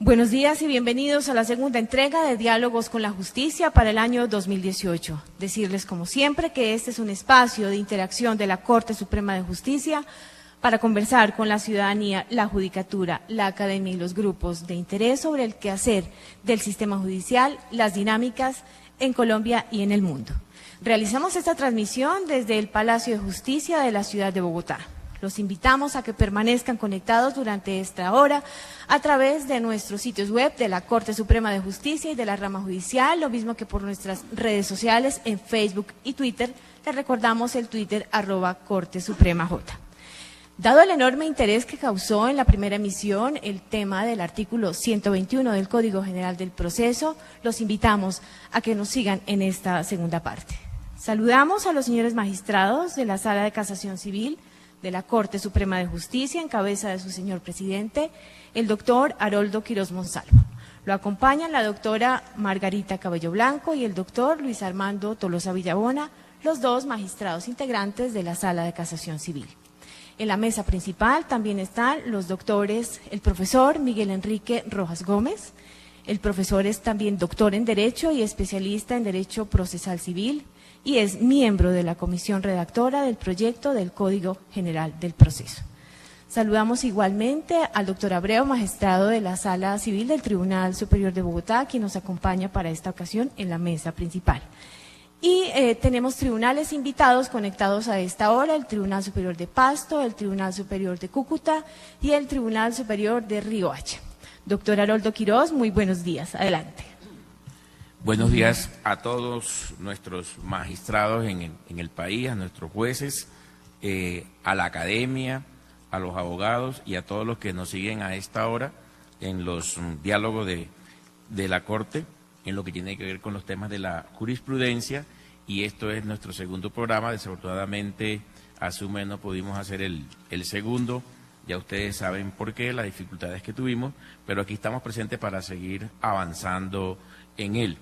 Buenos días y bienvenidos a la segunda entrega de Diálogos con la Justicia para el año 2018. Decirles, como siempre, que este es un espacio de interacción de la Corte Suprema de Justicia para conversar con la ciudadanía, la judicatura, la academia y los grupos de interés sobre el quehacer del sistema judicial, las dinámicas en Colombia y en el mundo. Realizamos esta transmisión desde el Palacio de Justicia de la ciudad de Bogotá. Los invitamos a que permanezcan conectados durante esta hora a través de nuestros sitios web de la Corte Suprema de Justicia y de la rama judicial, lo mismo que por nuestras redes sociales en Facebook y Twitter. Les recordamos el Twitter @CorteSupremaJ. Dado el enorme interés que causó en la primera emisión el tema del artículo 121 del Código General del Proceso, los invitamos a que nos sigan en esta segunda parte. Saludamos a los señores magistrados de la Sala de Casación Civil de la Corte Suprema de Justicia, en cabeza de su señor presidente, el doctor Haroldo Quirós Monsalvo. Lo acompañan la doctora Margarita Cabello Blanco y el doctor Luis Armando Tolosa Villabona, los dos magistrados integrantes de la Sala de Casación Civil. En la mesa principal también están los doctores, el profesor Miguel Enrique Rojas Gómez. El profesor es también doctor en Derecho y especialista en Derecho Procesal Civil, y es miembro de la comisión redactora del proyecto del Código General del Proceso. Saludamos igualmente al doctor Abreu, magistrado de la Sala Civil del Tribunal Superior de Bogotá, quien nos acompaña para esta ocasión en la mesa principal. Y tenemos tribunales invitados conectados a esta hora: el Tribunal Superior de Pasto, el Tribunal Superior de Cúcuta y el Tribunal Superior de Riohacha. Doctor Haroldo Quirós, muy buenos días. Adelante. Buenos días a todos nuestros magistrados en el país, a nuestros jueces, a la academia, a los abogados y a todos los que nos siguen a esta hora en los diálogos de la Corte, en lo que tiene que ver con los temas de la jurisprudencia. Y esto es nuestro segundo programa. Desafortunadamente, hace un mes no pudimos hacer el segundo. Ya ustedes saben por qué, las dificultades que tuvimos, pero aquí estamos presentes para seguir avanzando en él.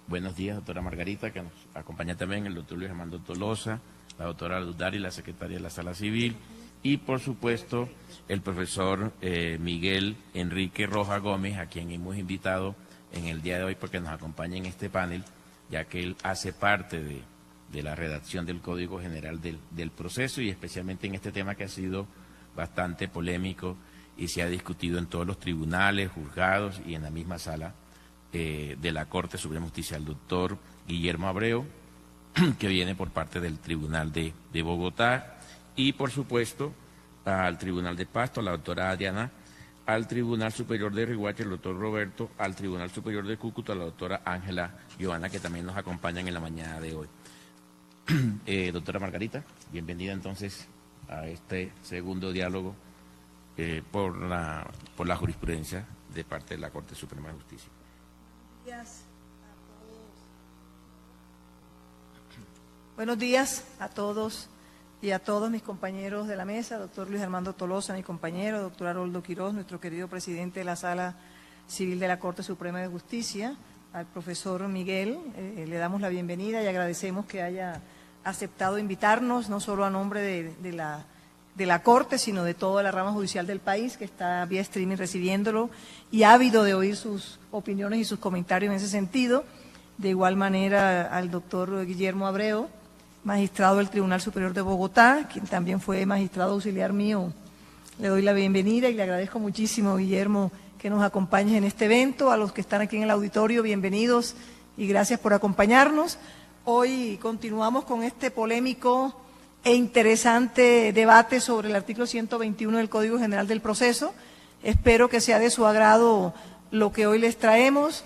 Buenos días, doctora Margarita, que nos acompaña también, el doctor Luis Armando Tolosa, la doctora Dudari, la secretaria de la Sala Civil, y por supuesto el profesor Miguel Enrique Rojas Gómez, a quien hemos invitado en el día de hoy porque nos acompaña en este panel, ya que él hace parte de la redacción del Código General del Proceso, y especialmente en este tema que ha sido bastante polémico y se ha discutido en todos los tribunales, juzgados y en la misma sala de la Corte Suprema de Justicia, el doctor Guillermo Abreu, que viene por parte del Tribunal de Bogotá, y por supuesto al Tribunal de Pasto, la doctora Adriana, al Tribunal Superior de Riohacha, el doctor Roberto, al Tribunal Superior de Cúcuta, la doctora Ángela Giovanna, que también nos acompañan en la mañana de hoy. Doctora Margarita, bienvenida entonces a este segundo diálogo por la jurisprudencia de parte de la Corte Suprema de Justicia. Buenos días a todos y a todos mis compañeros de la mesa, doctor Luis Armando Tolosa, mi compañero, doctor Haroldo Quirós, nuestro querido presidente de la Sala Civil de la Corte Suprema de Justicia, al profesor Miguel, le damos la bienvenida y agradecemos que haya aceptado invitarnos, no solo a nombre de la Corte, sino de toda la rama judicial del país, que está vía streaming recibiéndolo y ávido de oír sus opiniones y sus comentarios en ese sentido. De igual manera al doctor Guillermo Abreu, magistrado del Tribunal Superior de Bogotá, quien también fue magistrado auxiliar mío. Le doy la bienvenida y le agradezco muchísimo, Guillermo, que nos acompañes en este evento. A los que están aquí en el auditorio, bienvenidos y gracias por acompañarnos. Hoy continuamos con este polémico e interesante debate sobre el artículo 121 del Código General del Proceso. Espero que sea de su agrado lo que hoy les traemos.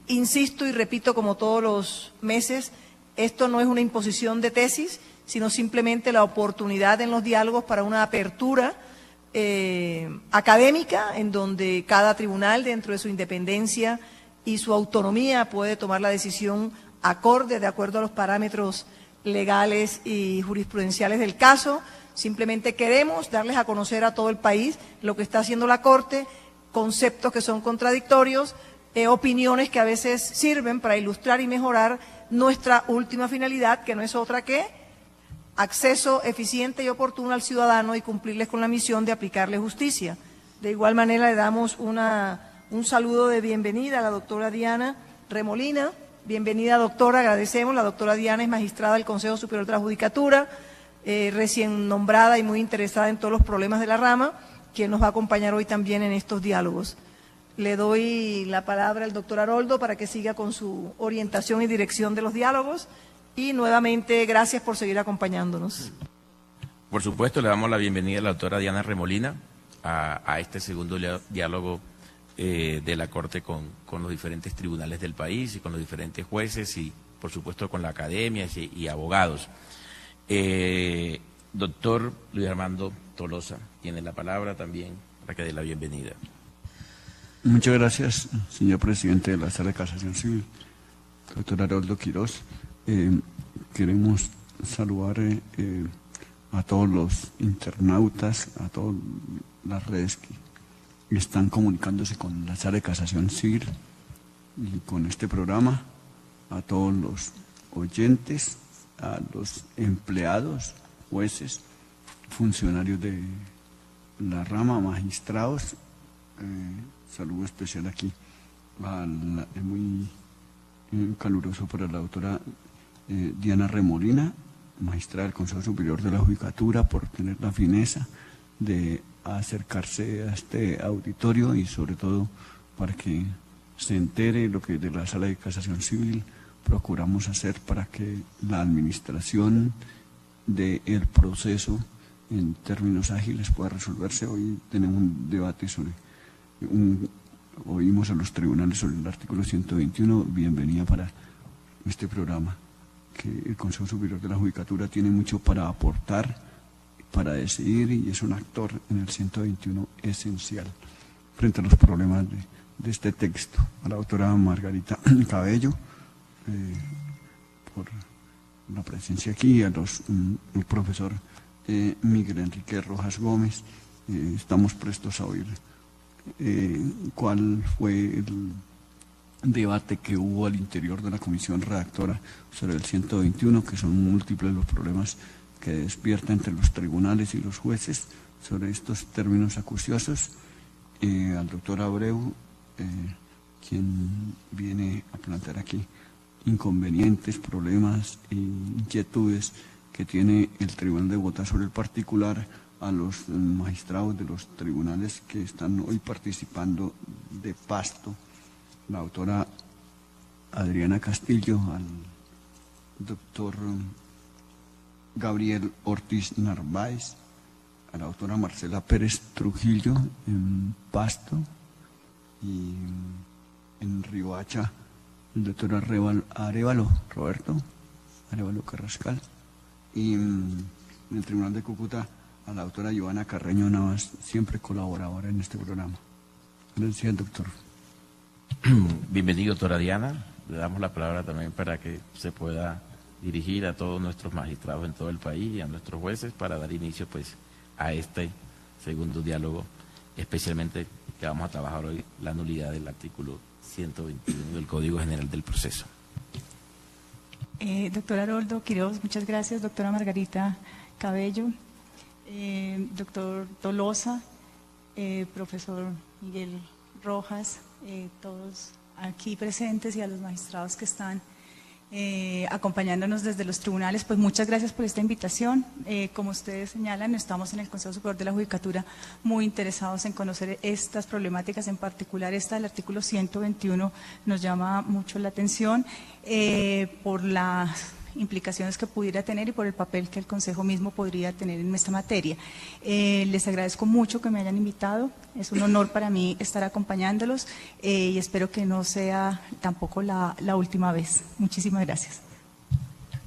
Insisto y repito, como todos los meses, esto no es una imposición de tesis, sino simplemente la oportunidad en los diálogos para una apertura académica, en donde cada tribunal, dentro de su independencia y su autonomía, puede tomar la decisión acorde, de acuerdo a los parámetros legales y jurisprudenciales del caso. Simplemente queremos darles a conocer a todo el país lo que está haciendo la Corte, conceptos que son contradictorios, opiniones que a veces sirven para ilustrar y mejorar nuestra última finalidad, que no es otra que acceso eficiente y oportuno al ciudadano y cumplirles con la misión de aplicarle justicia. De igual manera le damos un saludo de bienvenida a la doctora Diana Remolina. Bienvenida, doctora, agradecemos. La doctora Diana es magistrada del Consejo Superior de la Judicatura, recién nombrada y muy interesada en todos los problemas de la rama, quien nos va a acompañar hoy también en estos diálogos. Le doy la palabra al doctor Haroldo para que siga con su orientación y dirección de los diálogos. Y nuevamente, gracias por seguir acompañándonos. Por supuesto, le damos la bienvenida a la doctora Diana Remolina a este segundo diálogo de la Corte con los diferentes tribunales del país y con los diferentes jueces y, por supuesto, con la academia y abogados. Doctor Luis Armando Tolosa tiene la palabra también para que dé la bienvenida. Muchas gracias, señor presidente de la Sala de Casación Civil, doctor Haroldo Quirós. Queremos saludar a todos los internautas, a todas las redes que están comunicándose con la Sala de Casación Civil y con este programa, a todos los oyentes, a los empleados, jueces, funcionarios de la rama, magistrados. Saludo especial aquí, muy caluroso para la doctora Diana Remolina, magistrada del Consejo Superior de la Judicatura, por tener la fineza de acercarse a este auditorio y sobre todo para que se entere lo que de la Sala de Casación Civil procuramos hacer para que la administración del proceso en términos ágiles pueda resolverse. Hoy tenemos un debate sobre oímos a los tribunales sobre el artículo 121, bienvenida para este programa, que el Consejo Superior de la Judicatura tiene mucho para aportar, para decidir, y es un actor en el 121 esencial frente a los problemas de este texto. A la doctora Margarita Cabello, por la presencia aquí, al profesor Miguel Enrique Rojas Gómez, estamos prestos a oír cuál fue el debate que hubo al interior de la comisión redactora sobre el 121, que son múltiples los problemas que despierta entre los tribunales y los jueces sobre estos términos acuciosos. Al doctor Abreu, quien viene a plantear aquí inconvenientes, problemas e inquietudes que tiene el Tribunal de Bogotá sobre el particular, a los magistrados de los tribunales que están hoy participando de Pasto, la doctora Adriana Castillo, al doctor Gabriel Ortiz Narváez, a la doctora Marcela Pérez Trujillo en Pasto, y en Riohacha el doctor Roberto Arevalo Carrascal, y en el Tribunal de Cúcuta a la doctora Joana Carreño Navas, siempre colaboradora en este programa. Gracias, doctor. Bienvenido, doctora Diana. Le damos la palabra también para que se pueda dirigir a todos nuestros magistrados en todo el país y a nuestros jueces para dar inicio pues a este segundo diálogo, especialmente que vamos a trabajar hoy, la nulidad del artículo 121 del Código General del Proceso. Doctor Haroldo Quirós, muchas gracias. Doctora Margarita Cabello, doctor Tolosa, profesor Miguel Rojas, todos aquí presentes y a los magistrados que están acompañándonos desde los tribunales, pues muchas gracias por esta invitación. Como ustedes señalan, estamos en el Consejo Superior de la Judicatura muy interesados en conocer estas problemáticas, en particular esta del artículo 121 nos llama mucho la atención por las implicaciones que pudiera tener y por el papel que el Consejo mismo podría tener en esta materia. Les agradezco mucho que me hayan invitado, es un honor para mí estar acompañándolos y espero que no sea tampoco la última vez. Muchísimas gracias.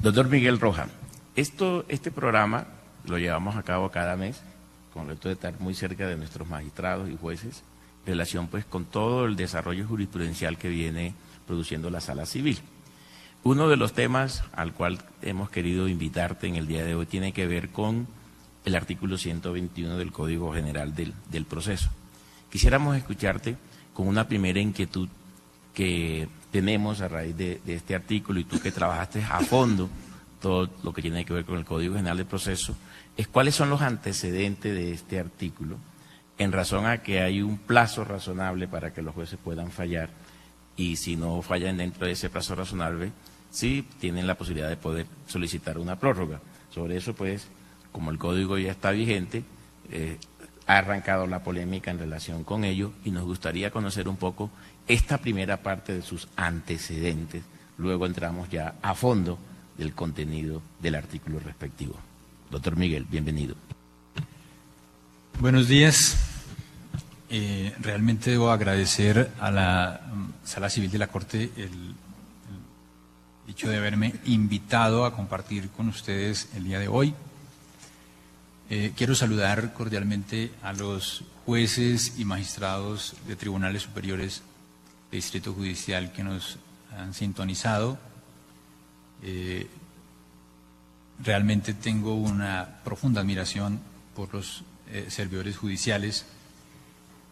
Doctor Miguel Rojas, este programa lo llevamos a cabo cada mes con el reto de estar muy cerca de nuestros magistrados y jueces en relación pues con todo el desarrollo jurisprudencial que viene produciendo la Sala Civil. Uno de los temas al cual hemos querido invitarte en el día de hoy tiene que ver con el artículo 121 del Código General del Proceso. Quisiéramos escucharte con una primera inquietud que tenemos a raíz de este artículo, y tú que trabajaste a fondo todo lo que tiene que ver con el Código General del Proceso, es cuáles son los antecedentes de este artículo en razón a que hay un plazo razonable para que los jueces puedan fallar, y si no fallan dentro de ese plazo razonable, sí tienen la posibilidad de poder solicitar una prórroga. Sobre eso, pues, como el código ya está vigente, ha arrancado la polémica en relación con ello, y nos gustaría conocer un poco esta primera parte de sus antecedentes. Luego entramos ya a fondo del contenido del artículo respectivo. Doctor Miguel, bienvenido. Buenos días. Realmente debo agradecer a la Sala Civil de la Corte el hecho de haberme invitado a compartir con ustedes el día de hoy. Quiero saludar cordialmente a los jueces y magistrados de tribunales superiores de Distrito Judicial que nos han sintonizado. Realmente tengo una profunda admiración por los servidores judiciales,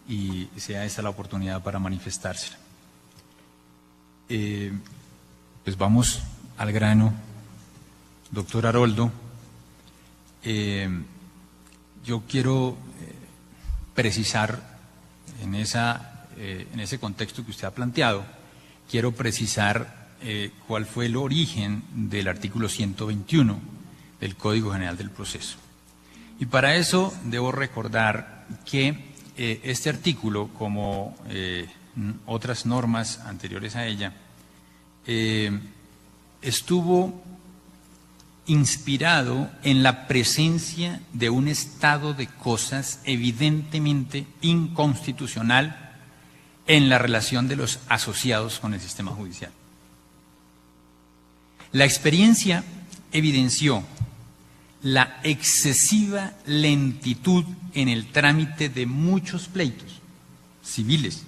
y sea esta la oportunidad para manifestársela. Pues vamos al grano. Doctor Haroldo, yo quiero precisar en ese contexto que usted ha planteado, quiero precisar cuál fue el origen del artículo 121 del Código General del Proceso. Y para eso debo recordar que este artículo, como otras normas anteriores a ella, estuvo inspirado en la presencia de un estado de cosas evidentemente inconstitucional en la relación de los asociados con el sistema judicial. La experiencia evidenció la excesiva lentitud en el trámite de muchos pleitos civiles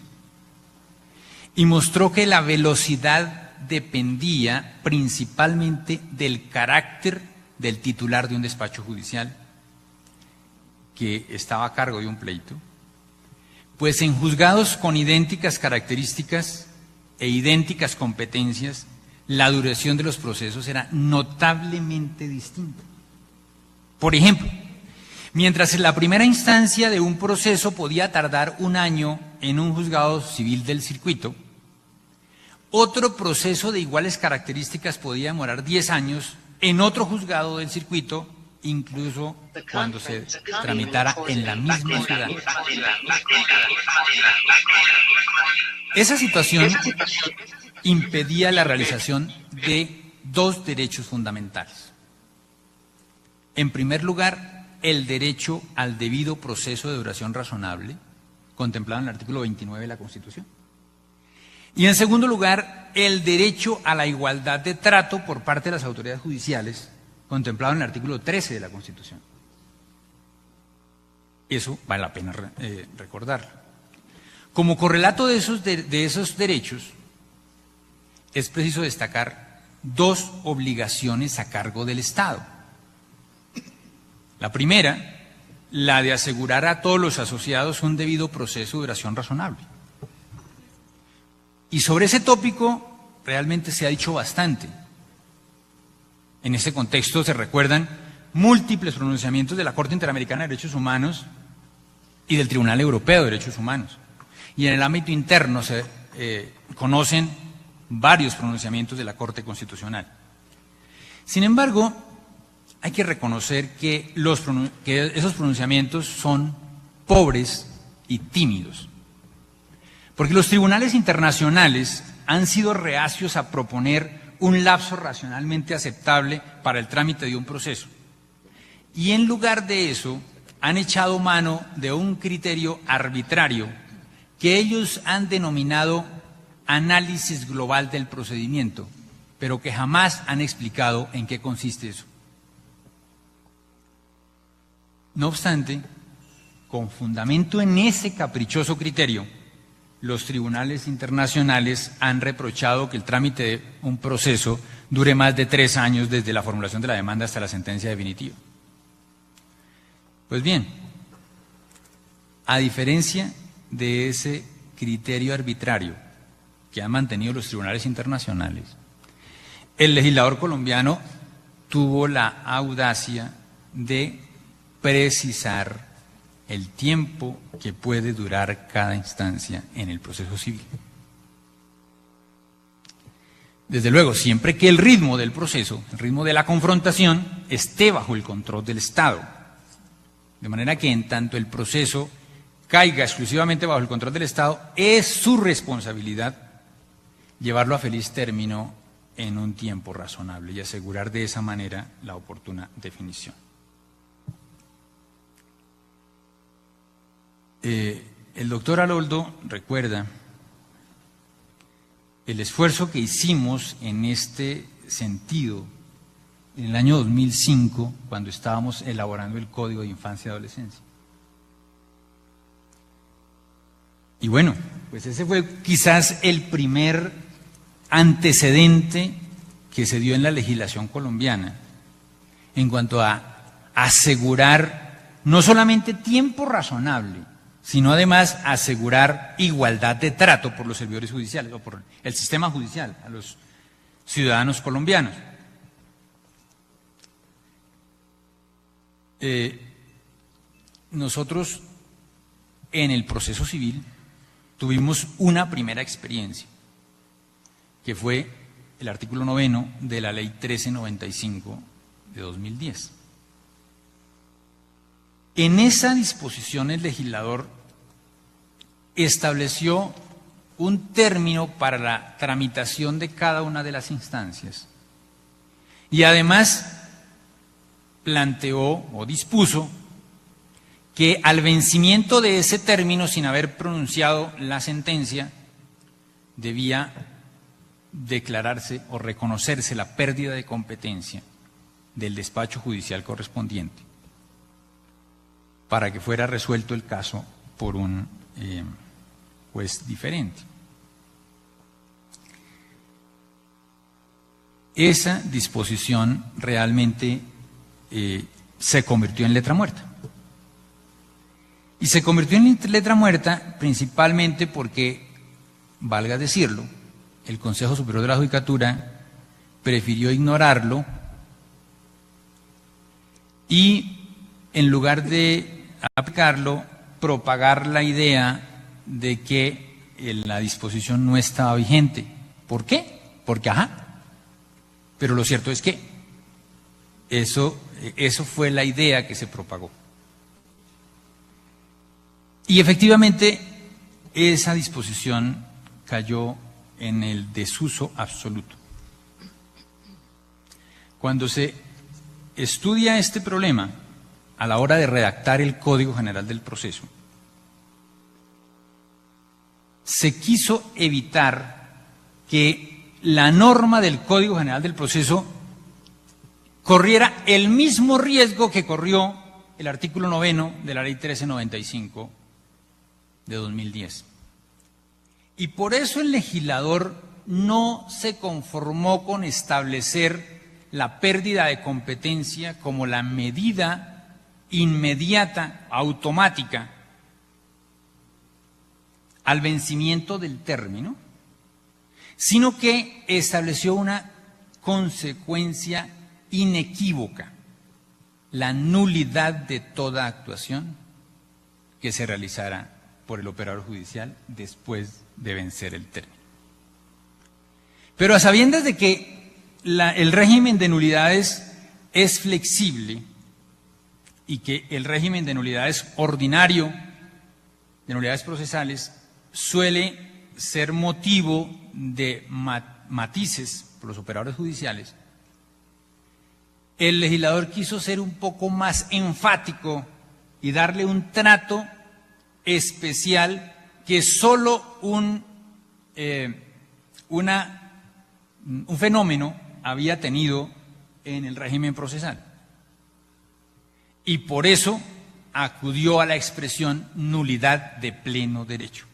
y mostró que la velocidad dependía principalmente del carácter del titular de un despacho judicial que estaba a cargo de un pleito, pues en juzgados con idénticas características e idénticas competencias, la duración de los procesos era notablemente distinta. Por ejemplo, mientras en la primera instancia de un proceso podía tardar 1 año en un juzgado civil del circuito, otro proceso de iguales características podía demorar 10 años en otro juzgado del circuito, incluso cuando se tramitara en la misma ciudad. Esa situación impedía la realización de 2 derechos fundamentales. En primer lugar, el derecho al debido proceso de duración razonable, contemplado en el artículo 29 de la Constitución. Y en segundo lugar, el derecho a la igualdad de trato por parte de las autoridades judiciales, contemplado en el artículo 13 de la Constitución. Eso vale la pena recordarlo. Como correlato de esos derechos, es preciso destacar 2 obligaciones a cargo del Estado. La primera, la de asegurar a todos los asociados un debido proceso de duración razonable. Y sobre ese tópico realmente se ha dicho bastante. En ese contexto se recuerdan múltiples pronunciamientos de la Corte Interamericana de Derechos Humanos y del Tribunal Europeo de Derechos Humanos. Y en el ámbito interno se conocen varios pronunciamientos de la Corte Constitucional. Sin embargo, hay que reconocer que esos pronunciamientos son pobres y tímidos, porque los tribunales internacionales han sido reacios a proponer un lapso racionalmente aceptable para el trámite de un proceso, y en lugar de eso han echado mano de un criterio arbitrario que ellos han denominado análisis global del procedimiento, pero que jamás han explicado en qué consiste eso. No obstante, con fundamento en ese caprichoso criterio, los tribunales internacionales han reprochado que el trámite de un proceso dure más de 3 años desde la formulación de la demanda hasta la sentencia definitiva. Pues bien, a diferencia de ese criterio arbitrario que han mantenido los tribunales internacionales, el legislador colombiano tuvo la audacia de precisar el tiempo que puede durar cada instancia en el proceso civil. Desde luego, siempre que el ritmo del proceso, el ritmo de la confrontación, esté bajo el control del Estado. De manera que en tanto el proceso caiga exclusivamente bajo el control del Estado, es su responsabilidad llevarlo a feliz término en un tiempo razonable y asegurar de esa manera la oportuna definición. El doctor Aroldo recuerda el esfuerzo que hicimos en este sentido en el año 2005, cuando estábamos elaborando el Código de Infancia y Adolescencia. Y bueno, pues ese fue quizás el primer antecedente que se dio en la legislación colombiana en cuanto a asegurar no solamente tiempo razonable, sino además asegurar igualdad de trato por los servidores judiciales o por el sistema judicial a los ciudadanos colombianos. Nosotros en el proceso civil tuvimos una primera experiencia, que fue el artículo 9 de la Ley 1395 de 2010. En esa disposición el legislador estableció un término para la tramitación de cada una de las instancias y además planteó o dispuso que al vencimiento de ese término, sin haber pronunciado la sentencia, debía declararse o reconocerse la pérdida de competencia del despacho judicial correspondiente para que fuera resuelto el caso por un juez diferente. Esa disposición realmente se convirtió en letra muerta. Y se convirtió en letra muerta principalmente porque, valga decirlo, el Consejo Superior de la Judicatura prefirió ignorarlo y, en lugar de aplicarlo, propagar la idea de que la disposición no estaba vigente. ¿Por qué? Porque, pero lo cierto es que eso fue la idea que se propagó. Y efectivamente, esa disposición cayó en el desuso absoluto. Cuando se estudia este problema a la hora de redactar el Código General del Proceso, se quiso evitar que la norma del Código General del Proceso corriera el mismo riesgo que corrió el artículo 9 de la Ley 1395 de 2010. Y por eso el legislador no se conformó con establecer la pérdida de competencia como la medida inmediata, automática, al vencimiento del término, sino que estableció una consecuencia inequívoca: la nulidad de toda actuación que se realizara por el operador judicial después de vencer el término. Pero a sabiendas de que el régimen de nulidades es flexible y que el régimen de nulidades ordinario, de nulidades procesales, suele ser motivo de matices por los operadores judiciales, el legislador quiso ser un poco más enfático y darle un trato especial que solo un fenómeno había tenido en el régimen procesal. Y por eso acudió a la expresión nulidad de pleno derecho.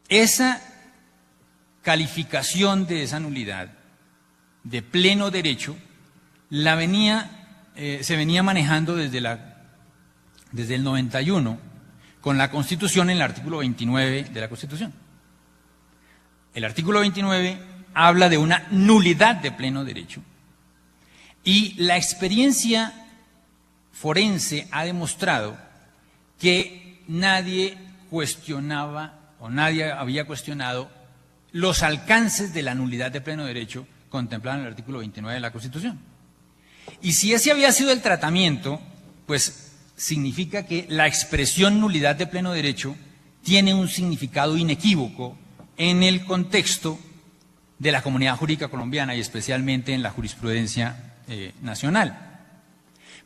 Esa calificación de esa nulidad de pleno derecho se venía manejando desde el 91 con la Constitución en el artículo 29 de la Constitución. El artículo 29 habla de una nulidad de pleno derecho y la experiencia forense ha demostrado que nadie cuestionaba o nadie había cuestionado los alcances de la nulidad de pleno derecho contemplada en el artículo 29 de la Constitución. Y si ese había sido el tratamiento, pues significa que la expresión nulidad de pleno derecho tiene un significado inequívoco en el contexto de la comunidad jurídica colombiana y especialmente en la jurisprudencia nacional.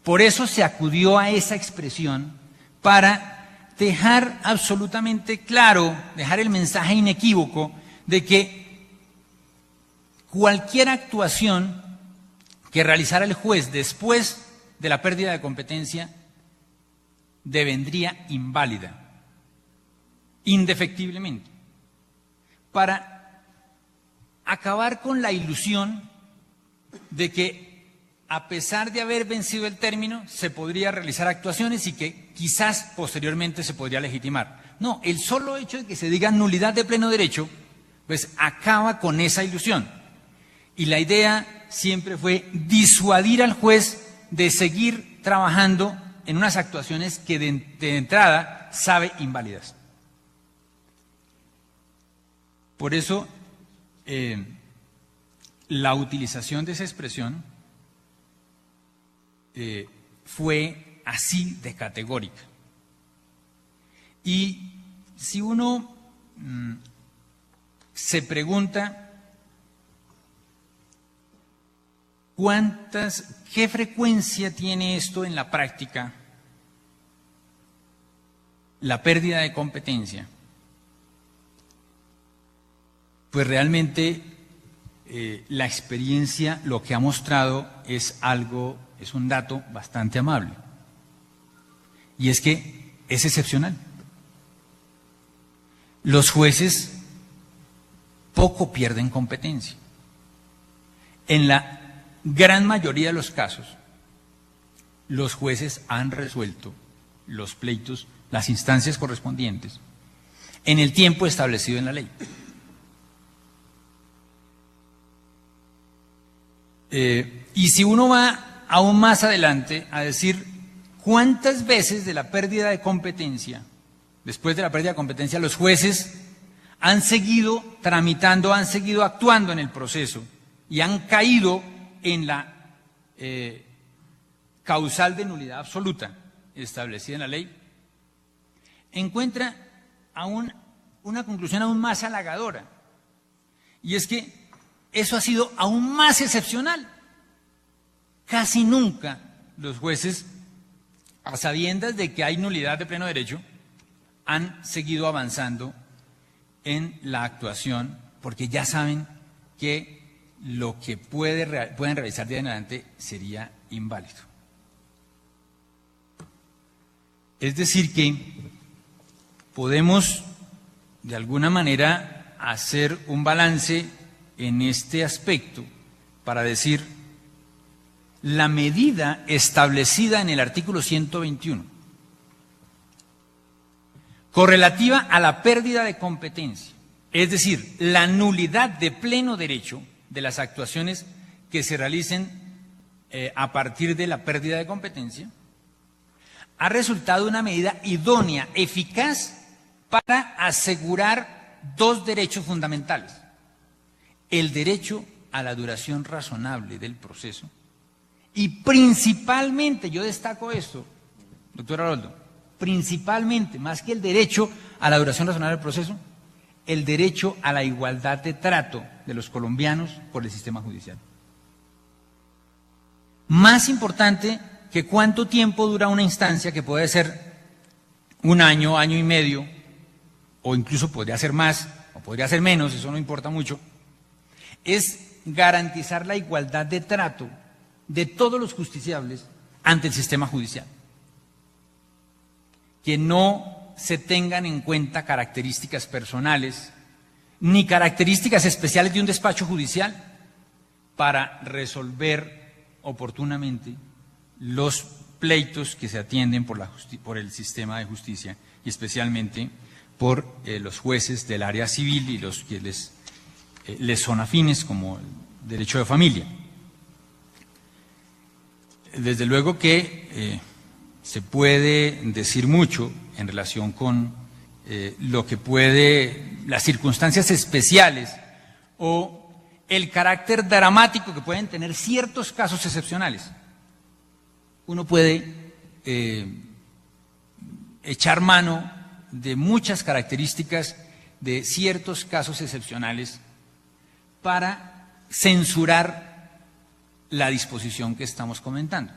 Por eso se acudió a esa expresión para dejar absolutamente claro, dejar el mensaje inequívoco de que cualquier actuación que realizara el juez después de la pérdida de competencia devendría inválida, indefectiblemente, para acabar con la ilusión de que a pesar de haber vencido el término se podría realizar actuaciones y que quizás posteriormente se podría legitimar. No, el solo hecho de que se diga nulidad de pleno derecho pues acaba con esa ilusión. Y la idea siempre fue disuadir al juez de seguir trabajando en unas actuaciones que de entrada sabe inválidas. Por eso, la utilización de esa expresión fue así de categórica. Y si uno se pregunta ¿qué frecuencia tiene esto en la práctica? La pérdida de competencia. Pues realmente la experiencia lo que ha mostrado es un dato bastante amable. Y es que es excepcional. Los jueces poco pierden competencia. En la gran mayoría de los casos, los jueces han resuelto los pleitos, las instancias correspondientes, en el tiempo establecido en la ley. Y si uno va aún más adelante a decir cuántas veces de la pérdida de competencia, después de la pérdida de competencia, los jueces han seguido tramitando, han seguido actuando en el proceso y han caído en la causal de nulidad absoluta establecida en la ley, encuentra aún una conclusión aún más halagadora, y es que eso ha sido aún más excepcional. Casi nunca los jueces, a sabiendas de que hay nulidad de pleno derecho, han seguido avanzando en la actuación, porque ya saben que lo que pueden realizar de adelante sería inválido. Es decir que podemos de alguna manera hacer un balance en este aspecto para decir la medida establecida en el artículo 121 correlativa a la pérdida de competencia, es decir, la nulidad de pleno derecho de las actuaciones que se realicen a partir de la pérdida de competencia, ha resultado una medida idónea, eficaz para asegurar dos derechos fundamentales: el derecho a la duración razonable del proceso y principalmente, yo destaco esto, doctor Haroldo, principalmente, más que el derecho a la duración razonable del proceso, el derecho a la igualdad de trato de los colombianos por el sistema judicial. Más importante que cuánto tiempo dura una instancia, que puede ser un año, año y medio, o incluso podría ser más, o podría ser menos, eso no importa mucho, es garantizar la igualdad de trato de todos los justiciables ante el sistema judicial. Que no se tengan en cuenta características personales ni características especiales de un despacho judicial para resolver oportunamente los pleitos que se atienden por el sistema de justicia y especialmente por los jueces del área civil y los que les son afines, como el derecho de familia. Desde luego que se puede decir mucho en relación con lo que puede, las circunstancias especiales o el carácter dramático que pueden tener ciertos casos excepcionales. Uno puede echar mano de muchas características de ciertos casos excepcionales para censurar la disposición que estamos comentando.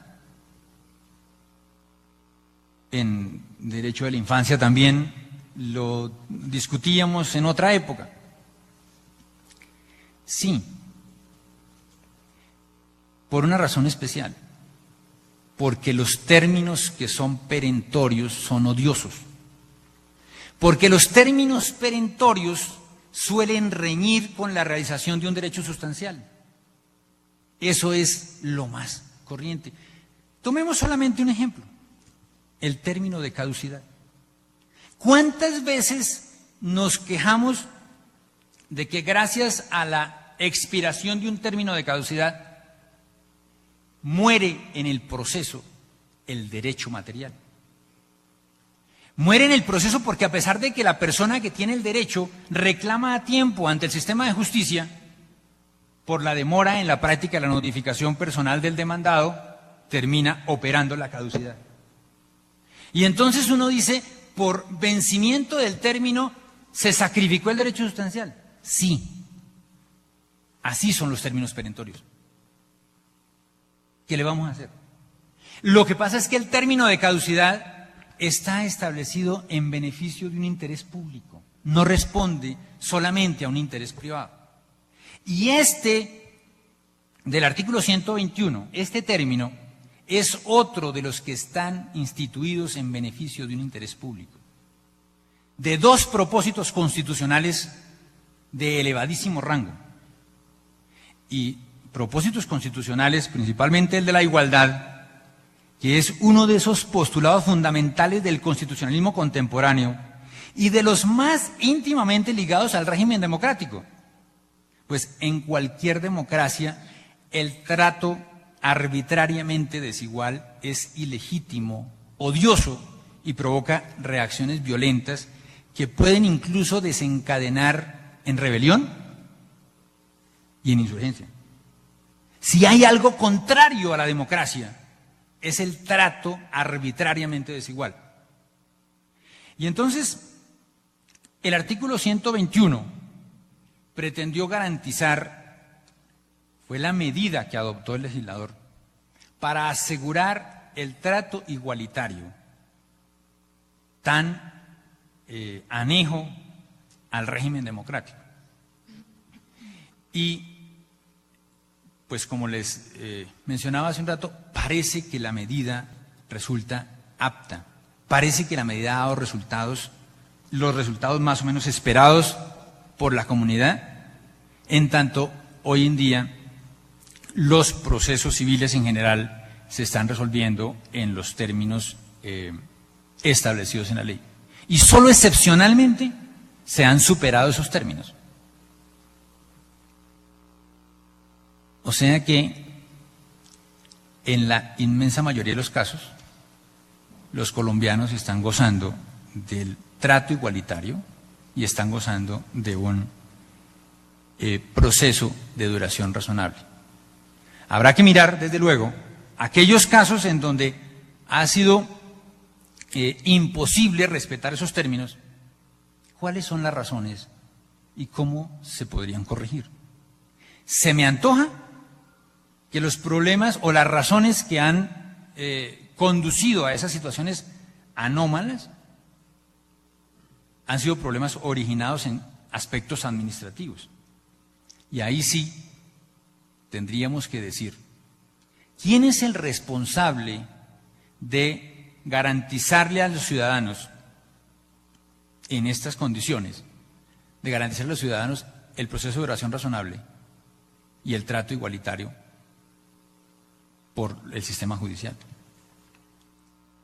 En derecho de la infancia también lo discutíamos en otra época. Sí, por una razón especial, porque los términos que son perentorios son odiosos, porque los términos perentorios suelen reñir con la realización de un derecho sustancial. Eso es lo más corriente. Tomemos solamente un ejemplo, el término de caducidad. ¿Cuántas veces nos quejamos de que gracias a la expiración de un término de caducidad muere en el proceso el derecho material? Muere en el proceso porque a pesar de que la persona que tiene el derecho reclama a tiempo ante el sistema de justicia, por la demora en la práctica de la notificación personal del demandado, termina operando la caducidad. Y entonces uno dice, por vencimiento del término, ¿se sacrificó el derecho sustancial? Sí. Así son los términos perentorios. ¿Qué le vamos a hacer? Lo que pasa es que el término de caducidad está establecido en beneficio de un interés público, no responde solamente a un interés privado. Y del artículo 121, este término es otro de los que están instituidos en beneficio de un interés público, de dos propósitos constitucionales de elevadísimo rango. Y propósitos constitucionales, principalmente el de la igualdad, que es uno de esos postulados fundamentales del constitucionalismo contemporáneo y de los más íntimamente ligados al régimen democrático. Pues en cualquier democracia el trato arbitrariamente desigual es ilegítimo, odioso y provoca reacciones violentas que pueden incluso desencadenar en rebelión y en insurgencia. Si hay algo contrario a la democracia, es el trato arbitrariamente desigual. Y entonces, el artículo 121 pretendió garantizar, fue la medida que adoptó el legislador para asegurar el trato igualitario tan anejo al régimen democrático. Y pues como les mencionaba hace un rato, parece que la medida resulta apta, parece que la medida ha dado resultados, los resultados más o menos esperados por la comunidad, en tanto hoy en día los procesos civiles en general se están resolviendo en los términos establecidos en la ley. Y solo excepcionalmente se han superado esos términos. O sea que en la inmensa mayoría de los casos, los colombianos están gozando del trato igualitario y están gozando de un proceso de duración razonable. Habrá que mirar, desde luego, aquellos casos en donde ha sido imposible respetar esos términos, cuáles son las razones y cómo se podrían corregir. Se me antoja que los problemas o las razones que han conducido a esas situaciones anómalas han sido problemas originados en aspectos administrativos. Y ahí sí tendríamos que decir, ¿quién es el responsable de garantizarle a los ciudadanos en estas condiciones, de garantizarle a los ciudadanos el proceso de duración razonable y el trato igualitario por el sistema judicial?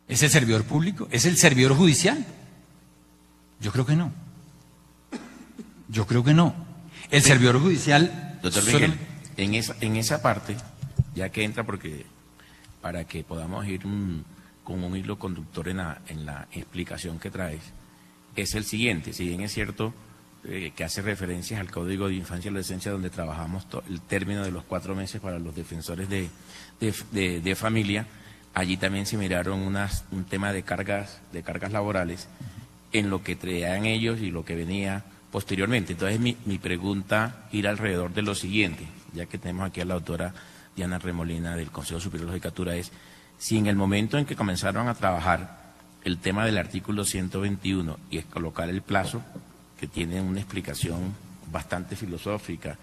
¿Es el servidor público? ¿Es el servidor judicial? Yo creo que no. Yo creo que no. El servidor judicial... Doctor Miguel, en esa parte, ya que entra, porque para que podamos ir como un hilo conductor en la explicación que traes, es el siguiente. Si bien es cierto que hace referencias al Código de Infancia y Adolescencia, donde trabajamos el término de los 4 meses para los defensores de familia, allí también se miraron un tema de cargas laborales en lo que traían ellos y lo que venía posteriormente. Entonces mi pregunta irá alrededor de lo siguiente, ya que tenemos aquí a la doctora Diana Remolina del Consejo Superior de la Judicatura, es si en el momento en que comenzaron a trabajar el tema del artículo 121 y es colocar el plazo, que tiene una explicación bastante filosófica,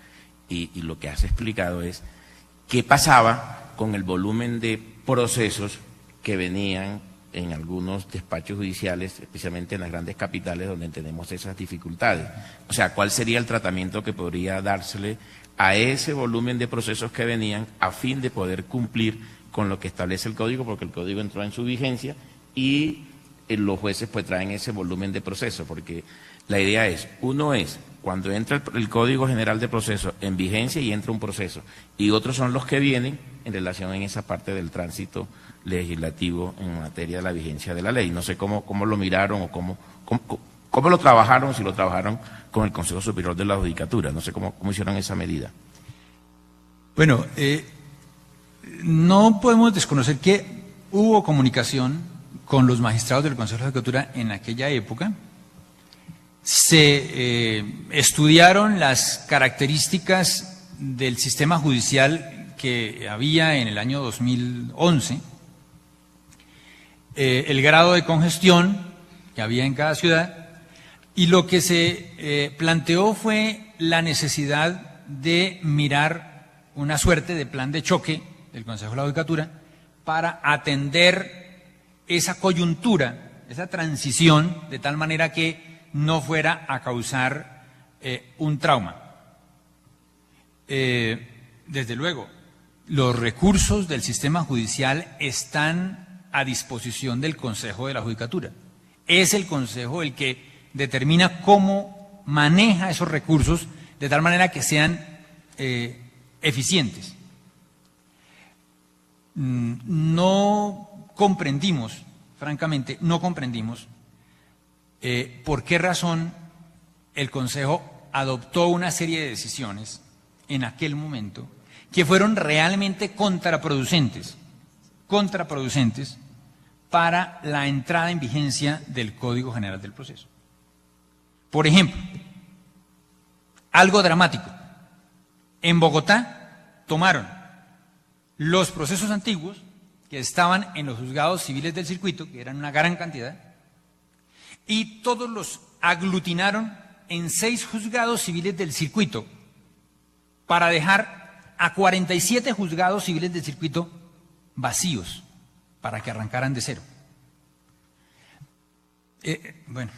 y lo que has explicado es qué pasaba con el volumen de procesos que venían en algunos despachos judiciales, especialmente en las grandes capitales donde tenemos esas dificultades. O sea, ¿cuál sería el tratamiento que podría dársele a ese volumen de procesos que venían a fin de poder cumplir con lo que establece el Código, porque el Código entró en su vigencia y los jueces pues traen ese volumen de procesos? Porque la idea es, uno es cuando entra el Código General de Procesos en vigencia y entra un proceso, y otros son los que vienen en relación en esa parte del tránsito legislativo en materia de la vigencia de la ley. No sé cómo lo miraron o cómo lo trabajaron, si lo trabajaron con el Consejo Superior de la Judicatura. No sé cómo hicieron esa medida. Bueno, no podemos desconocer que hubo comunicación con los magistrados del Consejo de la Judicatura en aquella época. Se estudiaron las características del sistema judicial que había en el año 2011, el grado de congestión que había en cada ciudad, y lo que se planteó fue la necesidad de mirar una suerte de plan de choque del Consejo de la Judicatura para atender esa coyuntura, esa transición, de tal manera que no fuera a causar un trauma. Desde luego, los recursos del sistema judicial están a disposición del Consejo de la Judicatura. Es el Consejo el que determina cómo maneja esos recursos de tal manera que sean eficientes. No comprendimos, francamente, por qué razón el Consejo adoptó una serie de decisiones en aquel momento que fueron realmente contraproducentes para la entrada en vigencia del Código General del Proceso. Por ejemplo, algo dramático. En Bogotá tomaron los procesos antiguos que estaban en los juzgados civiles del circuito, que eran una gran cantidad, y todos los aglutinaron en 6 juzgados civiles del circuito para dejar a 47 juzgados civiles del circuito vacíos para que arrancaran de cero. Bueno,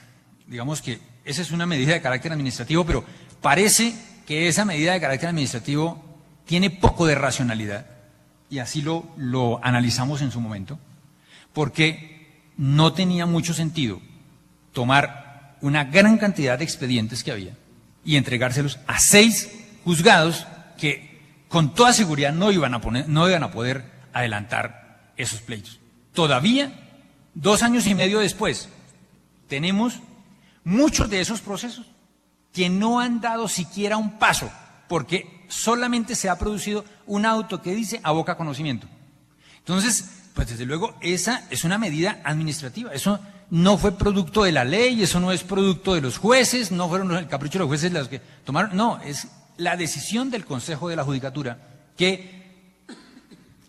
digamos que esa es una medida de carácter administrativo, pero parece que esa medida de carácter administrativo tiene poco de racionalidad, y así lo analizamos en su momento, porque no tenía mucho sentido tomar una gran cantidad de expedientes que había y entregárselos a 6 juzgados que con toda seguridad no iban a poder adelantar esos pleitos. Todavía, 2 años y medio después, tenemos muchos de esos procesos que no han dado siquiera un paso, porque solamente se ha producido un auto que dice aboca conocimiento. Entonces, pues desde luego, esa es una medida administrativa. Eso no fue producto de la ley, eso no es producto de los jueces, no fueron el capricho de los jueces los que tomaron, no, es la decisión del Consejo de la Judicatura que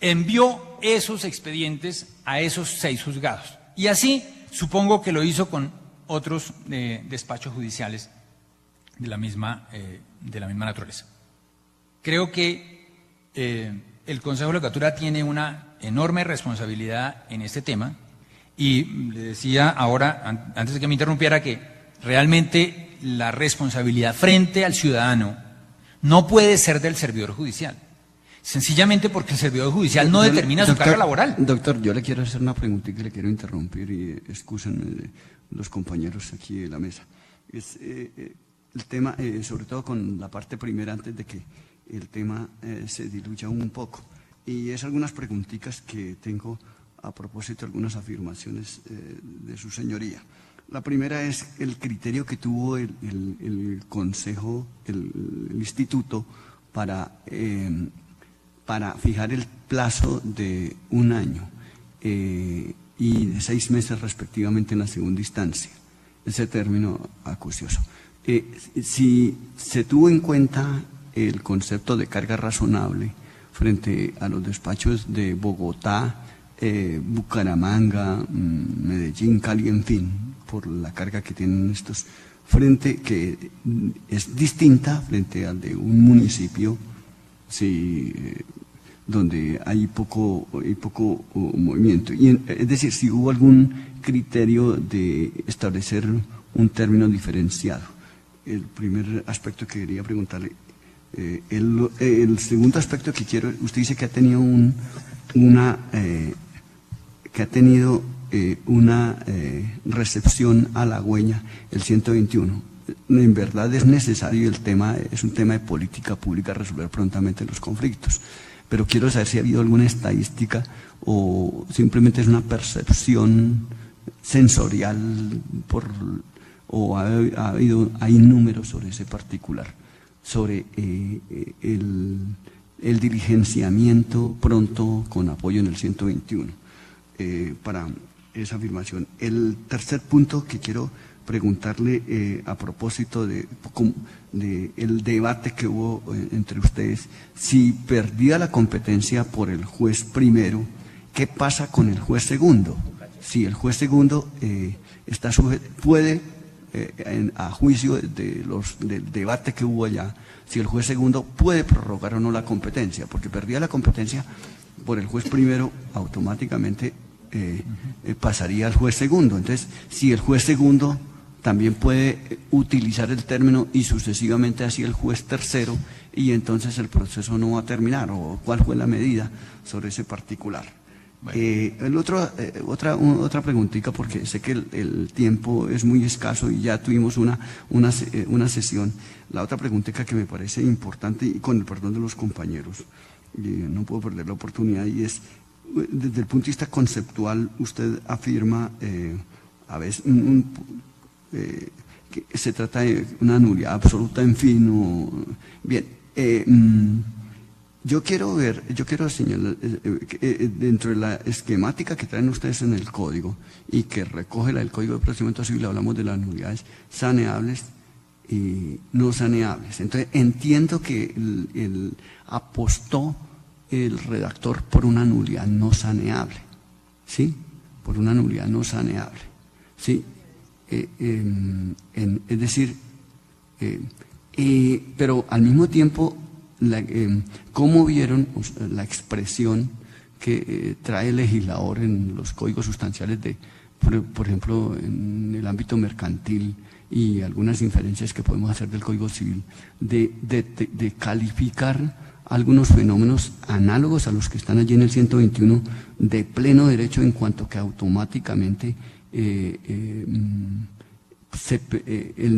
envió esos expedientes a esos 6 juzgados. Y así supongo que lo hizo con otros despachos judiciales de la misma naturaleza. Creo que el Consejo de la Judicatura tiene una enorme responsabilidad en este tema, y le decía ahora, antes de que me interrumpiera, que realmente la responsabilidad frente al ciudadano no puede ser del servidor judicial, sencillamente porque el servidor judicial no determina su carga laboral. Doctor, yo le quiero hacer una pregunta y que le quiero interrumpir, y excúsenme de los compañeros aquí de la mesa. Es el tema, sobre todo con la parte primera, antes de que el tema se diluya un poco, y es algunas preguntitas que tengo a propósito de algunas afirmaciones de su señoría. La primera es el criterio que tuvo el Consejo, el Instituto, para fijar el plazo de 1 año y de 6 meses respectivamente en la segunda instancia. Ese término acucioso. Si se tuvo en cuenta el concepto de carga razonable frente a los despachos de Bogotá, Bucaramanga, Medellín, Cali, en fin, por la carga que tienen estos, que es distinta frente al de un municipio, sí, donde hay poco movimiento. Es decir, si hubo algún criterio de establecer un término diferenciado. El primer aspecto que quería preguntarle. El segundo aspecto que quiero, usted dice que ha tenido una recepción halagüeña, el 121. En verdad es necesario, es un tema de política pública resolver prontamente los conflictos. Pero quiero saber si ha habido alguna estadística o simplemente es una percepción sensorial o hay números sobre ese particular, sobre el diligenciamiento pronto con apoyo en el 121 para esa afirmación. El tercer punto que quiero preguntarle a propósito de el debate que hubo entre ustedes, si perdía la competencia por el juez primero, ¿qué pasa con el juez segundo? Si el juez segundo puede, a juicio del debate que hubo allá, si el juez segundo puede prorrogar o no la competencia, porque perdía la competencia por el juez primero, automáticamente pasaría al juez segundo. Entonces, si el juez segundo también puede utilizar el término y sucesivamente así el juez tercero, y entonces el proceso no va a terminar, o cuál fue la medida sobre ese particular. Bueno. Otra preguntita, porque sé que el tiempo es muy escaso y ya tuvimos una sesión. La otra preguntita que me parece importante, y con el perdón de los compañeros, no puedo perder la oportunidad, y es, desde el punto de vista conceptual, usted afirma a veces que se trata de una nulidad absoluta, en fin, bien. Yo quiero señalar, dentro de la esquemática que traen ustedes en el código y que recoge el Código de Procedimiento Civil, hablamos de las nulidades saneables y no saneables. Entonces, entiendo que apostó el redactor por una nulidad no saneable, ¿sí? Por una nulidad no saneable, ¿sí? Es decir, pero al mismo tiempo, ¿cómo vieron la expresión que trae el legislador en los códigos sustanciales por ejemplo, en el ámbito mercantil y algunas inferencias que podemos hacer del Código Civil, de calificar algunos fenómenos análogos a los que están allí en el 121 de pleno derecho, en cuanto que automáticamente el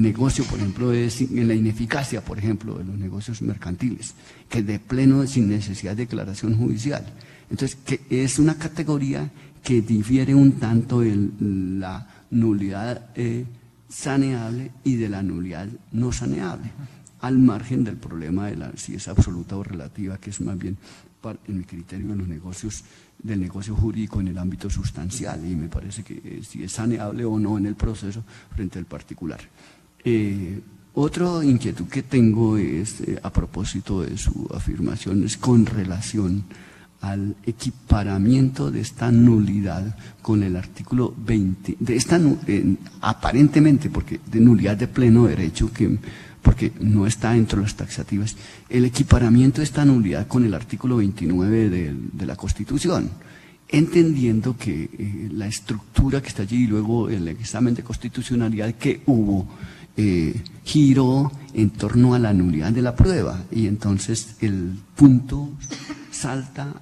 negocio, por ejemplo, es en la ineficacia, por ejemplo, de los negocios mercantiles, que de pleno, sin necesidad de declaración judicial. Entonces, que es una categoría que difiere un tanto de la nulidad saneable y de la nulidad no saneable, al margen del problema de si es absoluta o relativa, que es más bien, en mi criterio, de los negocios, del negocio jurídico en el ámbito sustancial, y me parece que si es saneable o no en el proceso frente al particular. Otra inquietud que tengo es, a propósito de su afirmación, es con relación al equiparamiento de esta nulidad con el artículo 20, de esta aparentemente, porque de nulidad de pleno derecho, porque no está dentro de las taxativas, el equiparamiento de esta nulidad con el artículo 29 de la Constitución, entendiendo que la estructura que está allí y luego el examen de constitucionalidad que hubo giró en torno a la nulidad de la prueba, y entonces el punto salta,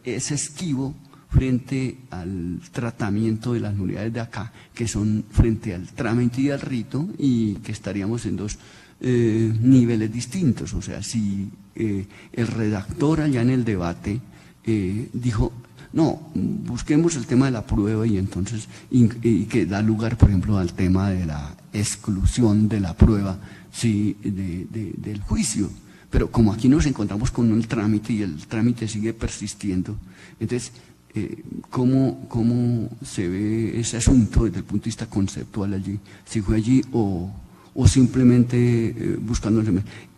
es esquivo frente al tratamiento de las nulidades de acá, que son frente al trámite y al rito, y que estaríamos en dos niveles distintos. O sea, si el redactor allá en el debate dijo, No, busquemos el tema de la prueba y entonces y que da lugar, por ejemplo, al tema de la exclusión de la prueba, sí, del juicio. Pero como aquí nos encontramos con un trámite y el trámite sigue persistiendo, entonces, ¿cómo se ve ese asunto desde el punto de vista conceptual allí? ¿Si fue allí o simplemente buscando?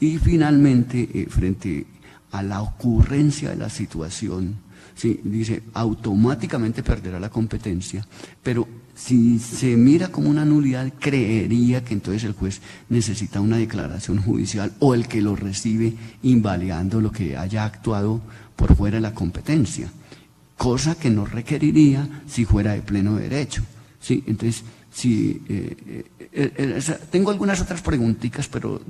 Y finalmente, frente a la ocurrencia de la situación, sí, dice, automáticamente perderá la competencia, pero si se mira como una nulidad, creería que entonces el juez necesita una declaración judicial o el que lo recibe invalidando lo que haya actuado por fuera de la competencia, cosa que no requeriría si fuera de pleno derecho. Sí, entonces, sí, tengo algunas otras preguntitas, pero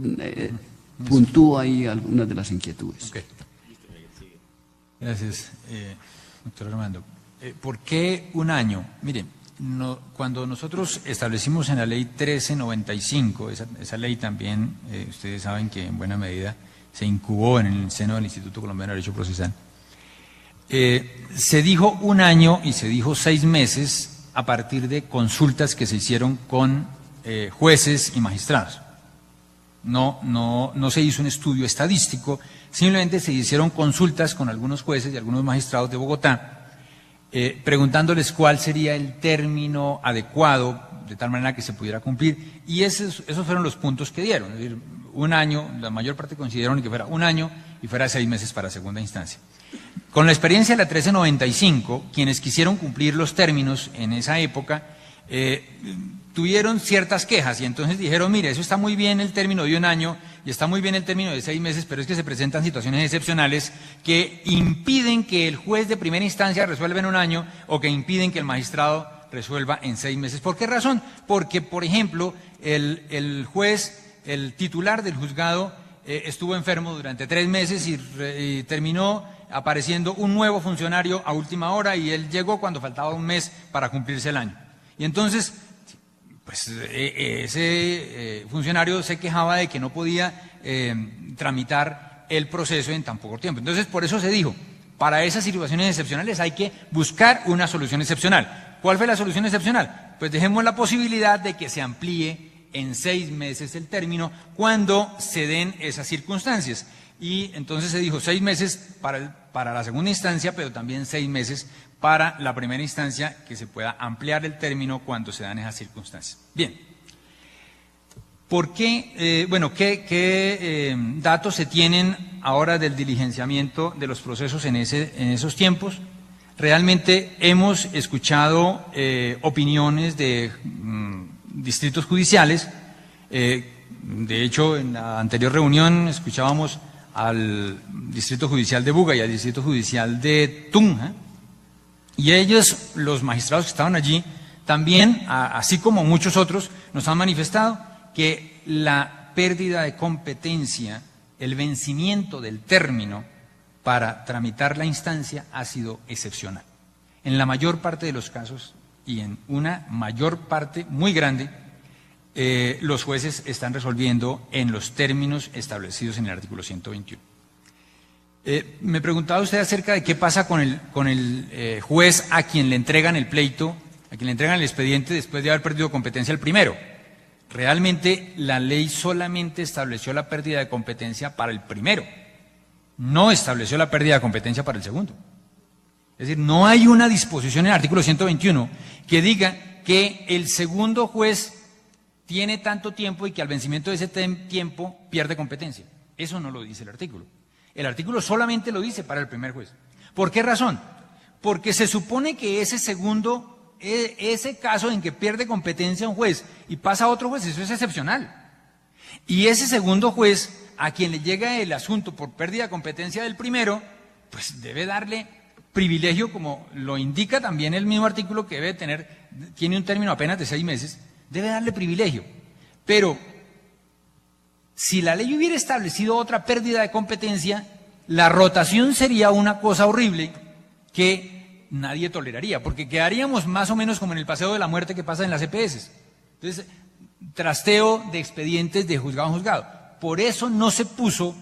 puntúo ahí algunas de las inquietudes. Okay. Gracias, doctor Armando. ¿Por qué un año? Miren, cuando nosotros establecimos en la ley 1395, esa ley también, ustedes saben que en buena medida se incubó en el seno del Instituto Colombiano de Derecho Procesal, se dijo un año y se dijo 6 meses a partir de consultas que se hicieron con jueces y magistrados. No se hizo un estudio estadístico, simplemente se hicieron consultas con algunos jueces y algunos magistrados de Bogotá, preguntándoles cuál sería el término adecuado, de tal manera que se pudiera cumplir, y esos fueron los puntos que dieron. Es decir, un año, la mayor parte consideraron que fuera un año y fuera 6 meses para segunda instancia. Con la experiencia de la 1395, quienes quisieron cumplir los términos en esa época, tuvieron ciertas quejas y entonces dijeron, mire, eso está muy bien el término de un año y está muy bien el término de 6 meses, pero es que se presentan situaciones excepcionales que impiden que el juez de primera instancia resuelva en un año o que impiden que el magistrado resuelva en 6 meses. ¿Por qué razón? Porque, por ejemplo, el juez, el titular del juzgado, estuvo enfermo durante 3 meses y terminó apareciendo un nuevo funcionario a última hora y él llegó cuando faltaba un mes para cumplirse el año. Y entonces, pues ese funcionario se quejaba de que no podía tramitar el proceso en tan poco tiempo. Entonces, por eso se dijo, para esas situaciones excepcionales hay que buscar una solución excepcional. ¿Cuál fue la solución excepcional? Pues dejemos la posibilidad de que se amplíe en 6 meses el término cuando se den esas circunstancias. Y entonces se dijo 6 meses para la segunda instancia, pero también 6 meses para la primera instancia, que se pueda ampliar el término cuando se dan esas circunstancias. Bien, ¿por qué? ¿Qué datos se tienen ahora del diligenciamiento de los procesos en esos tiempos? Realmente hemos escuchado opiniones de distritos judiciales. De hecho, en la anterior reunión escuchábamos al Distrito Judicial de Buga y al Distrito Judicial de Tunja, y ellos, los magistrados que estaban allí, también, así como muchos otros, nos han manifestado que la pérdida de competencia, el vencimiento del término para tramitar la instancia ha sido excepcional. En la mayor parte de los casos y en una mayor parte muy grande, los jueces están resolviendo en los términos establecidos en el artículo 121. Me preguntaba usted acerca de qué pasa con el juez a quien le entregan el pleito, a quien le entregan el expediente después de haber perdido competencia el primero. Realmente la ley solamente estableció la pérdida de competencia para el primero, no estableció la pérdida de competencia para el segundo. Es decir, no hay una disposición en el artículo 121 que diga que el segundo juez tiene tanto tiempo y que al vencimiento de ese tiempo pierde competencia. Eso no lo dice el artículo. El artículo solamente lo dice para el primer juez. ¿Por qué razón? Porque se supone que ese caso en que pierde competencia un juez y pasa a otro juez, eso es excepcional. Y ese segundo juez, a quien le llega el asunto por pérdida de competencia del primero, pues debe darle privilegio, como lo indica también el mismo artículo, que tiene un término apenas de 6 meses, debe darle privilegio. Pero si la ley hubiera establecido otra pérdida de competencia, la rotación sería una cosa horrible que nadie toleraría, porque quedaríamos más o menos como en el paseo de la muerte que pasa en las EPS. Entonces, trasteo de expedientes de juzgado en juzgado. Por eso no se puso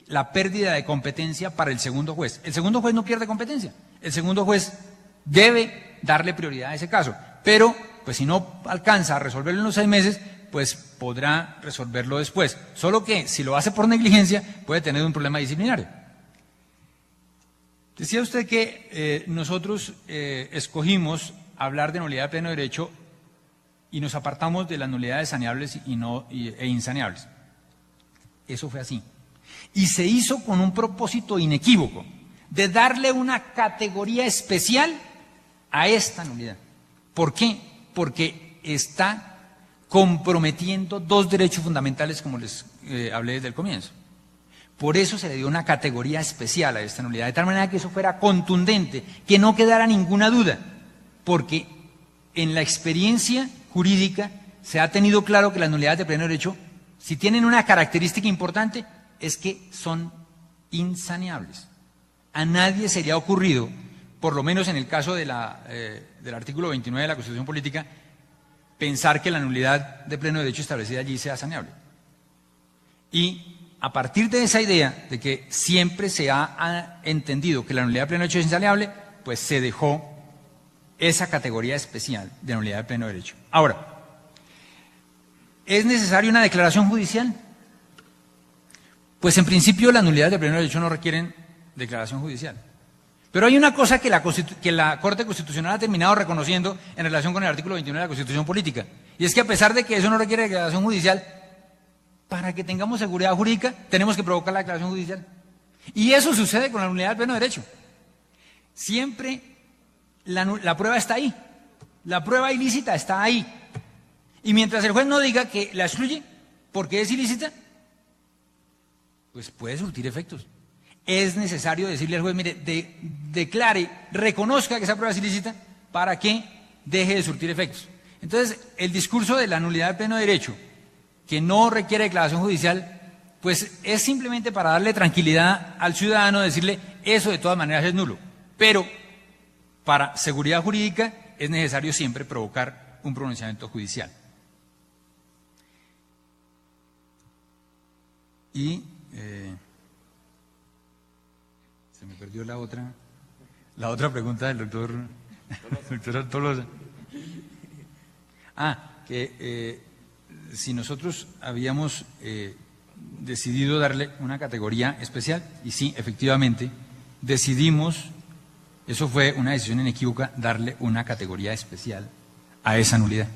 la pérdida de competencia para el segundo juez. El segundo juez no pierde competencia. El segundo juez debe darle prioridad a ese caso. Pero, pues si no alcanza a resolverlo en los 6 meses, pues podrá resolverlo después. Solo que si lo hace por negligencia, puede tener un problema disciplinario. Decía usted que nosotros escogimos hablar de nulidad de pleno derecho y nos apartamos de las nulidades saneables e insaneables. Eso fue así. Y se hizo con un propósito inequívoco de darle una categoría especial a esta nulidad. ¿Por qué? Porque está comprometiendo 2 derechos fundamentales, como les hablé desde el comienzo. Por eso se le dio una categoría especial a esta nulidad, de tal manera que eso fuera contundente, que no quedara ninguna duda, porque en la experiencia jurídica se ha tenido claro que las nulidades de pleno derecho, si tienen una característica importante, es que son insaneables. A nadie se le ha ocurrido, por lo menos en el caso del artículo 29 de la Constitución Política, pensar que la nulidad de pleno derecho establecida allí sea saneable. Y a partir de esa idea de que siempre se ha entendido que la nulidad de pleno derecho es insaneable, pues se dejó esa categoría especial de nulidad de pleno derecho. Ahora, ¿es necesaria una declaración judicial? Pues en principio las nulidades de pleno derecho no requieren declaración judicial. Pero hay una cosa que la Corte Constitucional ha terminado reconociendo en relación con el artículo 29 de la Constitución Política, y es que a pesar de que eso no requiere declaración judicial, para que tengamos seguridad jurídica tenemos que provocar la declaración judicial. Y eso sucede con la nulidad del pleno derecho. Siempre la prueba está ahí, la prueba ilícita está ahí. Y mientras el juez no diga que la excluye porque es ilícita, pues puede surtir efectos. Es necesario decirle al juez, mire, declare, reconozca que esa prueba es ilícita para que deje de surtir efectos. Entonces, el discurso de la nulidad del pleno derecho, que no requiere declaración judicial, pues es simplemente para darle tranquilidad al ciudadano, decirle, eso de todas maneras es nulo. Pero para seguridad jurídica es necesario siempre provocar un pronunciamiento judicial. Y se me perdió la otra pregunta del doctor Tolosa. Que si nosotros habíamos decidido darle una categoría especial, y sí, efectivamente, decidimos, eso fue una decisión inequívoca, darle una categoría especial a esa nulidad.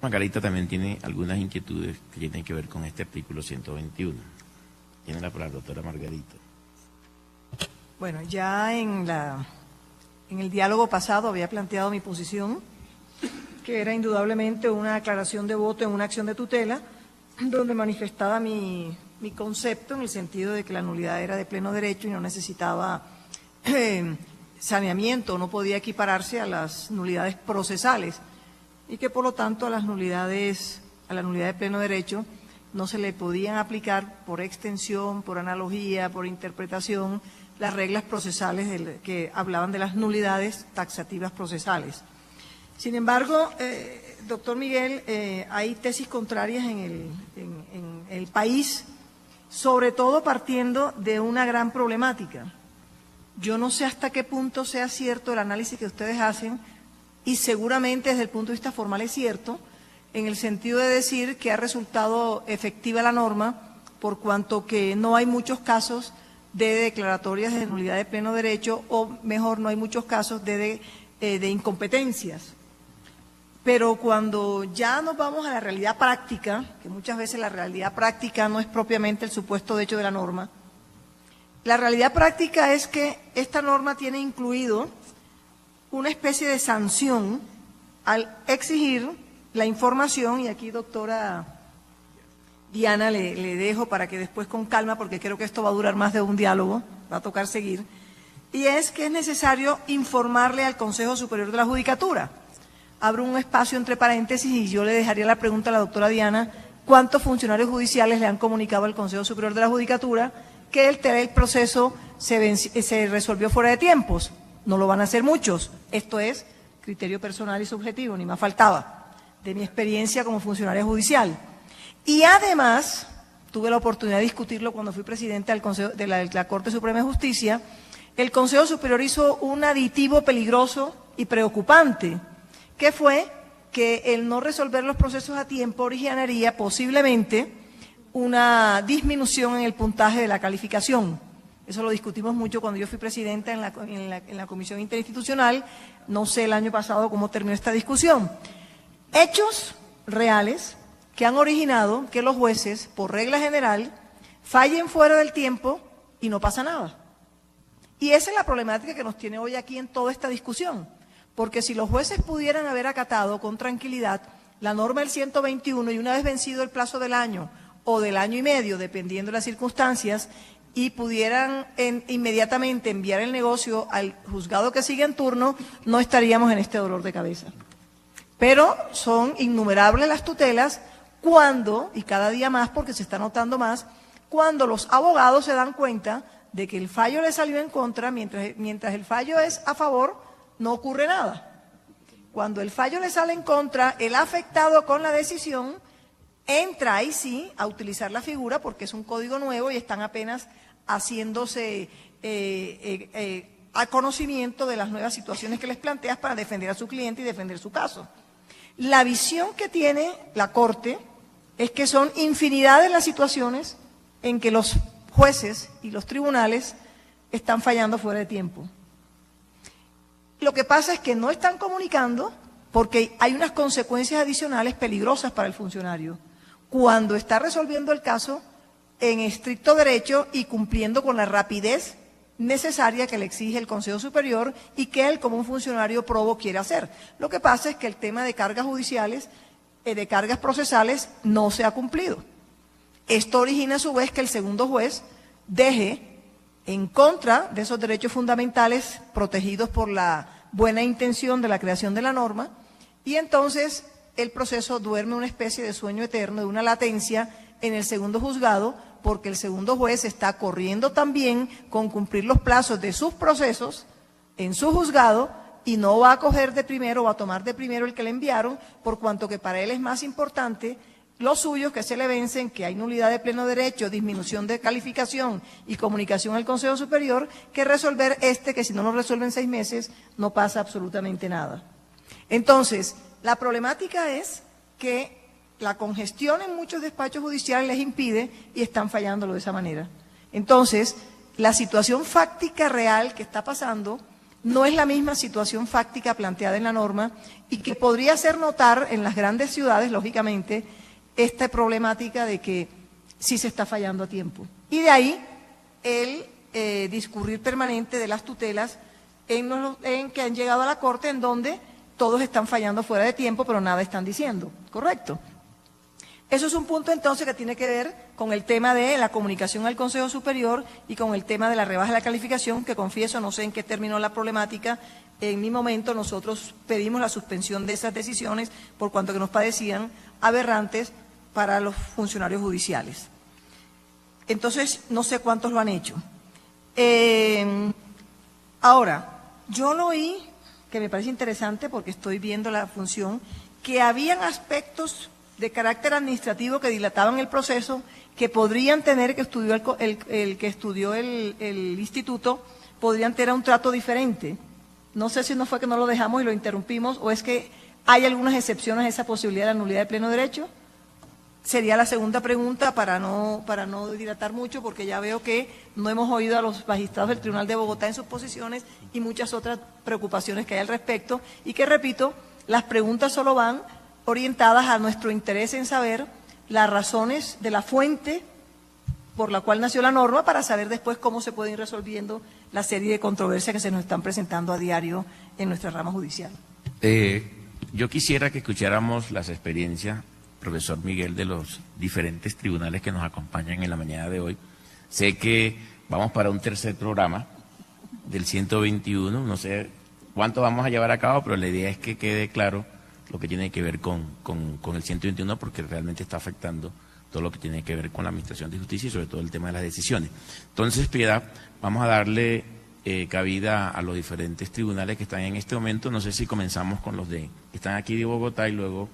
Margarita también tiene algunas inquietudes que tienen que ver con este artículo 121. Tiene la palabra, doctora Margarita. Bueno, ya en el diálogo pasado había planteado mi posición, que era indudablemente una aclaración de voto en una acción de tutela, donde manifestaba mi concepto en el sentido de que la nulidad era de pleno derecho y no necesitaba saneamiento, no podía equipararse a las nulidades procesales, y que por lo tanto a la nulidad de pleno derecho no se le podían aplicar por extensión, por analogía, por interpretación, las reglas procesales que hablaban de las nulidades taxativas procesales. Sin embargo, doctor Miguel, hay tesis contrarias en el país, sobre todo partiendo de una gran problemática. Yo no sé hasta qué punto sea cierto el análisis que ustedes hacen, y seguramente desde el punto de vista formal es cierto, en el sentido de decir que ha resultado efectiva la norma, por cuanto que no hay muchos casos de declaratorias de nulidad de pleno derecho, o mejor, no hay muchos casos de incompetencias. Pero cuando ya nos vamos a la realidad práctica, que muchas veces la realidad práctica no es propiamente el supuesto de hecho de la norma, la realidad práctica es que esta norma tiene incluido una especie de sanción al exigir la información, y aquí, doctora Diana, le dejo para que después con calma, porque creo que esto va a durar más de un diálogo, va a tocar seguir, y es que es necesario informarle al Consejo Superior de la Judicatura. Abro un espacio entre paréntesis y yo le dejaría la pregunta a la doctora Diana: ¿cuántos funcionarios judiciales le han comunicado al Consejo Superior de la Judicatura que el proceso se resolvió fuera de tiempos? No lo van a hacer muchos. Esto es criterio personal y subjetivo, ni más faltaba, de mi experiencia como funcionaria judicial. Y además, tuve la oportunidad de discutirlo cuando fui presidente del Consejo de la Corte Suprema de Justicia, el Consejo Superior hizo un aditivo peligroso y preocupante, que fue que el no resolver los procesos a tiempo originaría posiblemente una disminución en el puntaje de la calificación. Eso lo discutimos mucho cuando yo fui presidenta en la Comisión Interinstitucional. No sé el año pasado cómo terminó esta discusión. Hechos reales que han originado que los jueces, por regla general, fallen fuera del tiempo y no pasa nada. Y esa es la problemática que nos tiene hoy aquí en toda esta discusión. Porque si los jueces pudieran haber acatado con tranquilidad la norma del 121 y una vez vencido el plazo del año o del año y medio, dependiendo de las circunstancias, y pudieran inmediatamente enviar el negocio al juzgado que sigue en turno, no estaríamos en este dolor de cabeza. Pero son innumerables las tutelas cuando, y cada día más porque se está notando más, cuando los abogados se dan cuenta de que el fallo le salió en contra, mientras el fallo es a favor, no ocurre nada. Cuando el fallo le sale en contra, el afectado con la decisión entra ahí sí a utilizar la figura porque es un código nuevo y están apenas haciéndose a conocimiento de las nuevas situaciones que les planteas para defender a su cliente y defender su caso. La visión que tiene la Corte es que son infinidad de las situaciones en que los jueces y los tribunales están fallando fuera de tiempo. Lo que pasa es que no están comunicando porque hay unas consecuencias adicionales peligrosas para el funcionario cuando está resolviendo el caso en estricto derecho y cumpliendo con la rapidez necesaria que le exige el Consejo Superior y que él como un funcionario probo quiere hacer. Lo que pasa es que el tema de cargas judiciales, de cargas procesales, no se ha cumplido. Esto origina a su vez que el segundo juez deje en contra de esos derechos fundamentales protegidos por la buena intención de la creación de la norma y entonces el proceso duerme una especie de sueño eterno, de una latencia en el segundo juzgado, porque el segundo juez está corriendo también con cumplir los plazos de sus procesos en su juzgado y no va a coger de primero o a tomar de primero el que le enviaron, por cuanto que para él es más importante los suyos que se le vencen, que hay nulidad de pleno derecho, disminución de calificación y comunicación al Consejo Superior, que resolver que si no lo resuelven 6 meses no pasa absolutamente nada. Entonces, la problemática es que la congestión en muchos despachos judiciales les impide y están fallándolo de esa manera. Entonces, la situación fáctica real que está pasando no es la misma situación fáctica planteada en la norma y que podría hacer notar en las grandes ciudades, lógicamente, esta problemática de que sí se está fallando a tiempo. Y de ahí el discurrir permanente de las tutelas en que han llegado a la Corte en donde todos están fallando fuera de tiempo, pero nada están diciendo, ¿correcto? Eso es un punto entonces que tiene que ver con el tema de la comunicación al Consejo Superior y con el tema de la rebaja de la calificación, que confieso, no sé en qué terminó la problemática. En mi momento nosotros pedimos la suspensión de esas decisiones por cuanto que nos parecían aberrantes para los funcionarios judiciales. Entonces, no sé cuántos lo han hecho. Ahora, yo lo oí, que me parece interesante porque estoy viendo la función, que habían aspectos de carácter administrativo que dilataban el proceso, que podrían tener que estudió el instituto, podrían tener un trato diferente. No sé si no fue que no lo dejamos y lo interrumpimos, o es que hay algunas excepciones a esa posibilidad de la nulidad de pleno derecho. Sería la segunda pregunta para no dilatar mucho, porque ya veo que no hemos oído a los magistrados del Tribunal de Bogotá en sus posiciones y muchas otras preocupaciones que hay al respecto, y que, repito, las preguntas solo van orientadas a nuestro interés en saber las razones de la fuente por la cual nació la norma, para saber después cómo se pueden ir resolviendo la serie de controversias que se nos están presentando a diario en nuestra rama judicial. Yo quisiera que escucháramos las experiencias, profesor Miguel, de los diferentes tribunales que nos acompañan en la mañana de hoy. Sé que vamos para un tercer programa del 121, no sé cuánto vamos a llevar a cabo, pero la idea es que quede claro lo que tiene que ver con el 121, porque realmente está afectando todo lo que tiene que ver con la Administración de Justicia y sobre todo el tema de las decisiones. Entonces, Piedad, vamos a darle cabida a los diferentes tribunales que están en este momento. No sé si comenzamos con los que están aquí de Bogotá y luego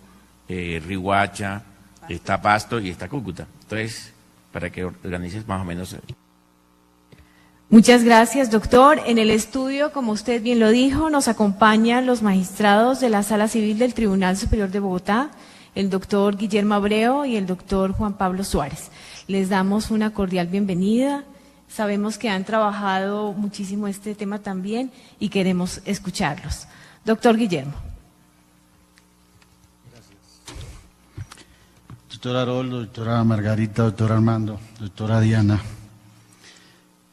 Riohacha, está Pasto y está Cúcuta. Entonces, para que organices más o menos. Muchas gracias, doctor. En el estudio, como usted bien lo dijo, nos acompañan los magistrados de la Sala Civil del Tribunal Superior de Bogotá, el doctor Guillermo Abreu y el doctor Juan Pablo Suárez. Les damos una cordial bienvenida. Sabemos que han trabajado muchísimo este tema también y queremos escucharlos. Doctor Guillermo. Doctora Aroldo, doctora Margarita, doctor Armando, doctora Diana.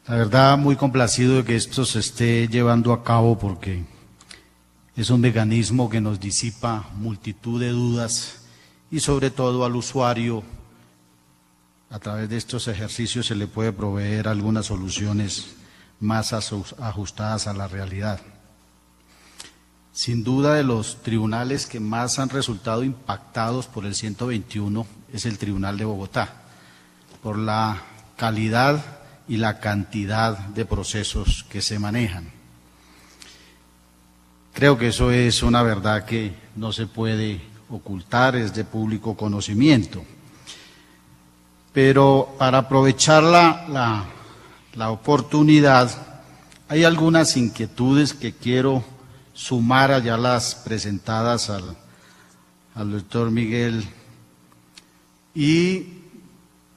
La verdad, muy complacido de que esto se esté llevando a cabo porque es un mecanismo que nos disipa multitud de dudas y sobre todo al usuario, a través de estos ejercicios se le puede proveer algunas soluciones más ajustadas a la realidad. Sin duda, de los tribunales que más han resultado impactados por el 121 es el Tribunal de Bogotá, por la calidad y la cantidad de procesos que se manejan. Creo que eso es una verdad que no se puede ocultar, es de público conocimiento. Pero para aprovechar la oportunidad, hay algunas inquietudes que quiero sumar allá las presentadas al doctor Miguel y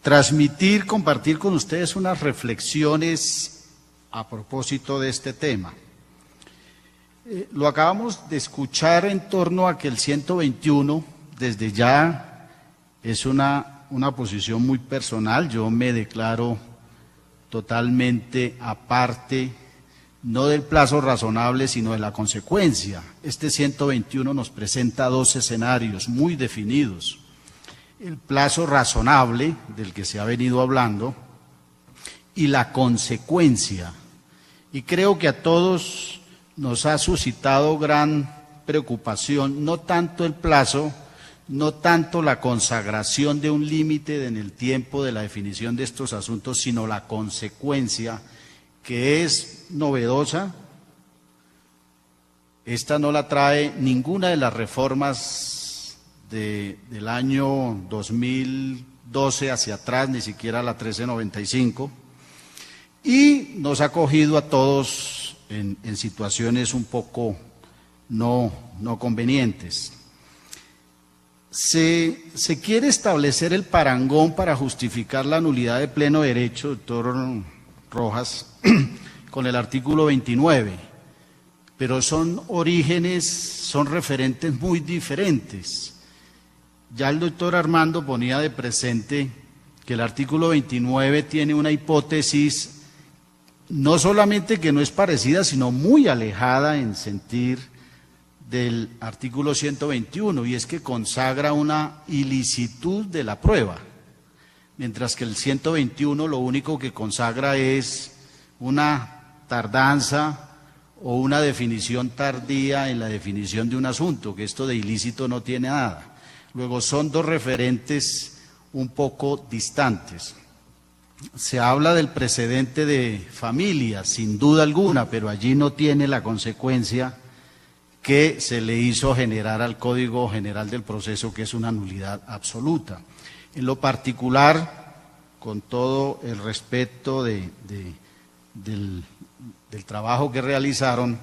transmitir, compartir con ustedes unas reflexiones a propósito de este tema. Lo acabamos de escuchar en torno a que el 121 desde ya es una posición muy personal. Yo me declaro totalmente aparte, no del plazo razonable, sino de la consecuencia. Este 121 nos presenta dos escenarios muy definidos. El plazo razonable, del que se ha venido hablando, y la consecuencia. Y creo que a todos nos ha suscitado gran preocupación, no tanto el plazo, no tanto la consagración de un límite en el tiempo de la definición de estos asuntos, sino la consecuencia, que es novedosa. Esta no la trae ninguna de las reformas del año 2012 hacia atrás, ni siquiera la 1395, y nos ha cogido a todos en situaciones un poco no convenientes. Se quiere establecer el parangón para justificar la nulidad de pleno derecho, doctor Rojas, con el artículo 29, pero son orígenes, son referentes muy diferentes. Ya el doctor Armando ponía de presente que el artículo 29 tiene una hipótesis no solamente que no es parecida, sino muy alejada en sentir del artículo 121, y es que consagra una ilicitud de la prueba, mientras que el 121 lo único que consagra es una tardanza o una definición tardía en la definición de un asunto, que esto de ilícito no tiene nada. Luego son dos referentes un poco distantes. Se habla del precedente de familia, sin duda alguna, pero allí no tiene la consecuencia que se le hizo generar al Código General del Proceso, que es una nulidad absoluta. En lo particular, con todo el respeto del trabajo que realizaron,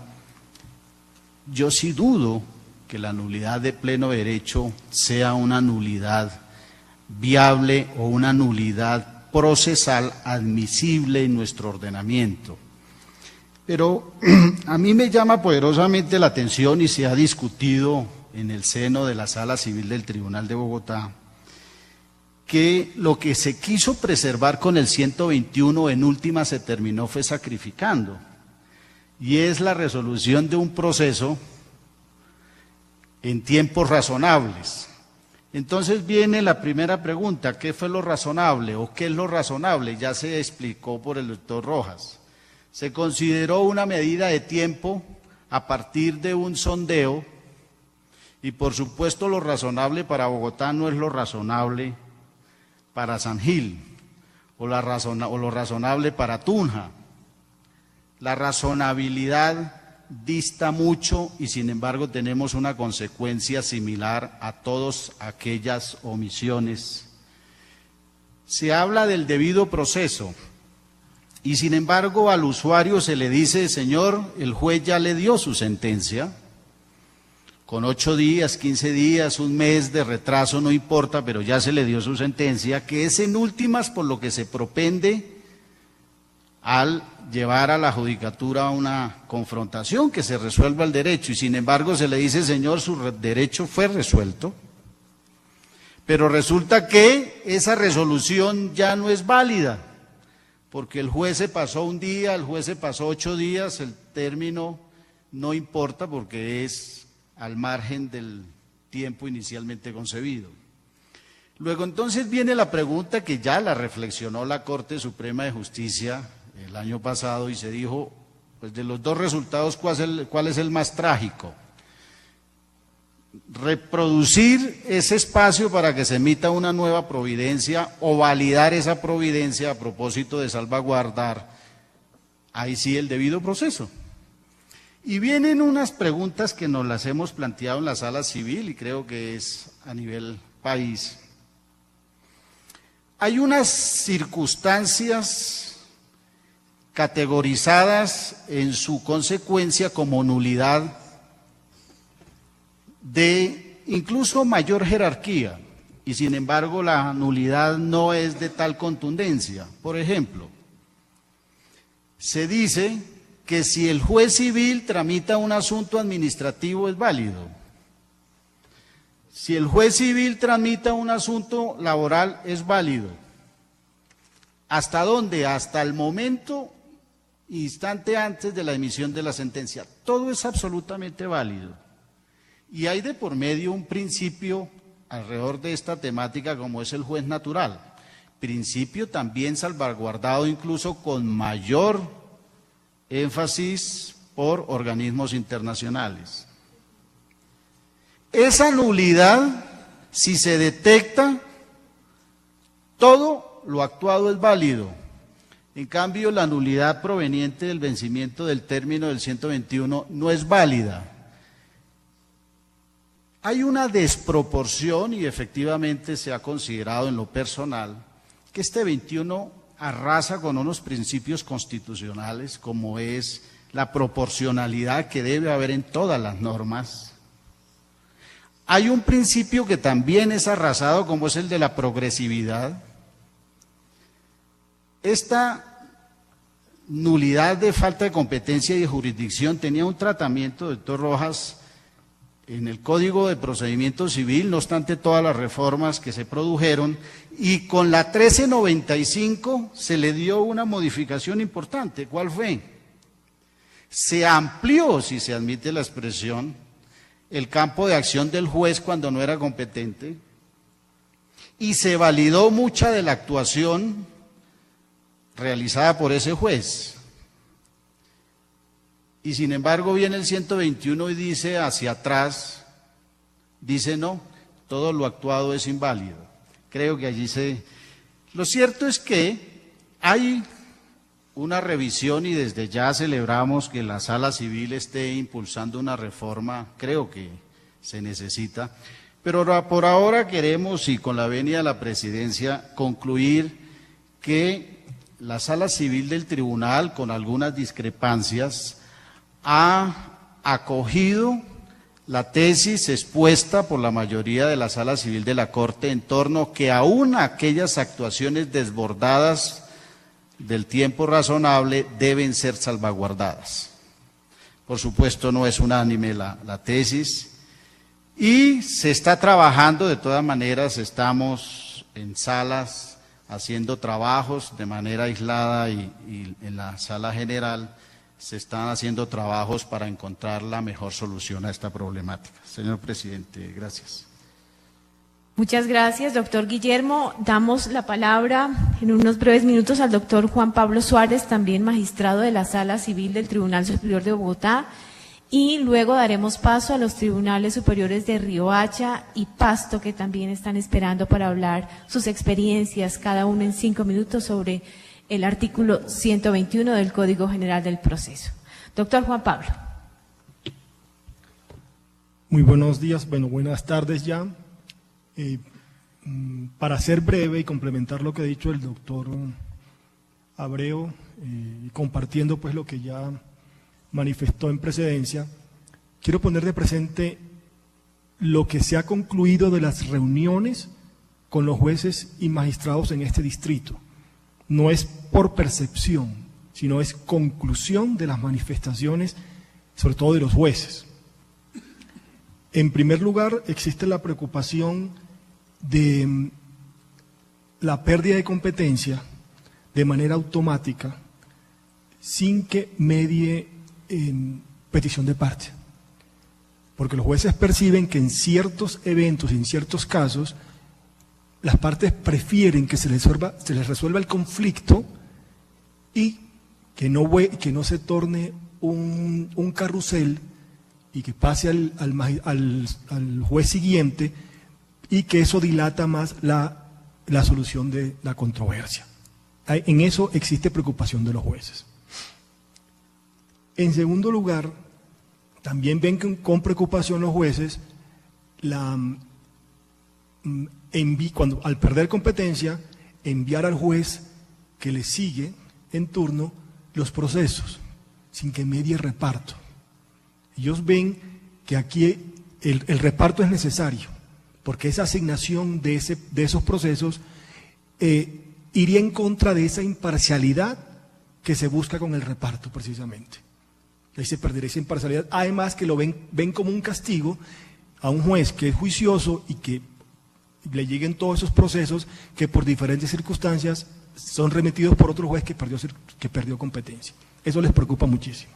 yo sí dudo que la nulidad de pleno derecho sea una nulidad viable o una nulidad procesal admisible en nuestro ordenamiento. Pero a mí me llama poderosamente la atención, y se ha discutido en el seno de la Sala Civil del Tribunal de Bogotá, que lo que se quiso preservar con el 121 en última se terminó fue sacrificando, y es la resolución de un proceso en tiempos razonables. Entonces viene la primera pregunta: ¿qué fue lo razonable o qué es lo razonable? Ya se explicó por el doctor Rojas. Se consideró una medida de tiempo a partir de un sondeo, y por supuesto lo razonable para Bogotá no es lo razonable para San Gil o lo razonable para Tunja. La razonabilidad dista mucho, y sin embargo tenemos una consecuencia similar a todas aquellas omisiones. Se habla del debido proceso. y sin embargo al usuario se le dice, señor, el juez ya le dio su sentencia, con 8 días, 15 días, un mes de retraso, no importa, pero ya se le dio su sentencia, que es en últimas por lo que se propende al llevar a la judicatura una confrontación, que se resuelva el derecho, y sin embargo se le dice, señor, su derecho fue resuelto, pero resulta que esa resolución ya no es válida, porque el juez se pasó un día, el juez se pasó 8 días, el término no importa porque es al margen del tiempo inicialmente concebido. Luego entonces viene la pregunta que ya la reflexionó la Corte Suprema de Justicia el año pasado y se dijo, pues de los dos resultados, ¿cuál es el más trágico? Reproducir ese espacio para que se emita una nueva providencia o validar esa providencia a propósito de salvaguardar, ahí sí, el debido proceso. Y vienen unas preguntas que nos las hemos planteado en la sala civil y creo que es a nivel país. Hay unas circunstancias categorizadas en su consecuencia como nulidad de incluso mayor jerarquía y sin embargo la nulidad no es de tal contundencia. Por ejemplo, se dice que si el juez civil tramita un asunto administrativo es válido. Si el juez civil tramita un asunto laboral es válido. ¿Hasta dónde? Hasta el momento, instante antes de la emisión de la sentencia. Todo es absolutamente válido. Y hay de por medio un principio alrededor de esta temática como es el juez natural. Principio también salvaguardado incluso con mayor énfasis por organismos internacionales. Esa nulidad, si se detecta, todo lo actuado es válido. En cambio, la nulidad proveniente del vencimiento del término del 121 no es válida. Hay una desproporción y efectivamente se ha considerado en lo personal que este 21 arrasa con unos principios constitucionales como es la proporcionalidad que debe haber en todas las normas. Hay un principio que también es arrasado como es el de la progresividad. Esta nulidad de falta de competencia y de jurisdicción tenía un tratamiento, doctor Rojas, en el Código de Procedimiento Civil, no obstante todas las reformas que se produjeron, y con la 1395 se le dio una modificación importante. ¿Cuál fue? Se amplió, si se admite la expresión, el campo de acción del juez cuando no era competente, y se validó mucha de la actuación realizada por ese juez. Y sin embargo viene el 121 y dice hacia atrás, dice no, todo lo actuado es inválido. Creo que allí Lo cierto es que hay una revisión y desde ya celebramos que la Sala Civil esté impulsando una reforma, creo que se necesita, pero por ahora queremos, y con la venia de la Presidencia, concluir que la Sala Civil del Tribunal, con algunas discrepancias, ha acogido la tesis expuesta por la mayoría de la Sala Civil de la Corte en torno que aún aquellas actuaciones desbordadas del tiempo razonable deben ser salvaguardadas. Por supuesto no es unánime la tesis y se está trabajando, de todas maneras estamos en salas haciendo trabajos de manera aislada y en la sala general se están haciendo trabajos para encontrar la mejor solución a esta problemática. Señor presidente, gracias. Muchas gracias, doctor Guillermo. Damos la palabra en unos breves minutos al doctor Juan Pablo Suárez, también magistrado de la Sala Civil del Tribunal Superior de Bogotá, y luego daremos paso a los tribunales superiores de Riohacha y Pasto, que también están esperando para hablar sus experiencias, cada uno en 5 minutos, sobre el artículo 121 del Código General del Proceso. Doctor Juan Pablo. Muy buenos días, buenas tardes ya. Para ser breve y complementar lo que ha dicho el doctor Abreu, compartiendo pues lo que ya manifestó en precedencia, quiero poner de presente lo que se ha concluido de las reuniones con los jueces y magistrados en este distrito. No es por percepción, sino es conclusión de las manifestaciones, sobre todo de los jueces. En primer lugar, existe la preocupación de la pérdida de competencia de manera automática, sin que medie petición de parte. Porque los jueces perciben que en ciertos eventos, en ciertos casos, las partes prefieren que se les resuelva el conflicto y que no se torne un carrusel y que pase al juez siguiente y que eso dilata más la solución de la controversia. En eso existe preocupación de los jueces. En segundo lugar, también ven con preocupación los jueces cuando al perder competencia, enviar al juez que le sigue en turno los procesos, sin que medie reparto. Ellos ven que aquí el reparto es necesario, porque esa asignación de esos procesos iría en contra de esa imparcialidad que se busca con el reparto precisamente. Ahí se perdería esa imparcialidad, además que lo ven como un castigo a un juez que es juicioso y que le lleguen todos esos procesos que por diferentes circunstancias son remitidos por otro juez que perdió competencia. Eso les preocupa muchísimo.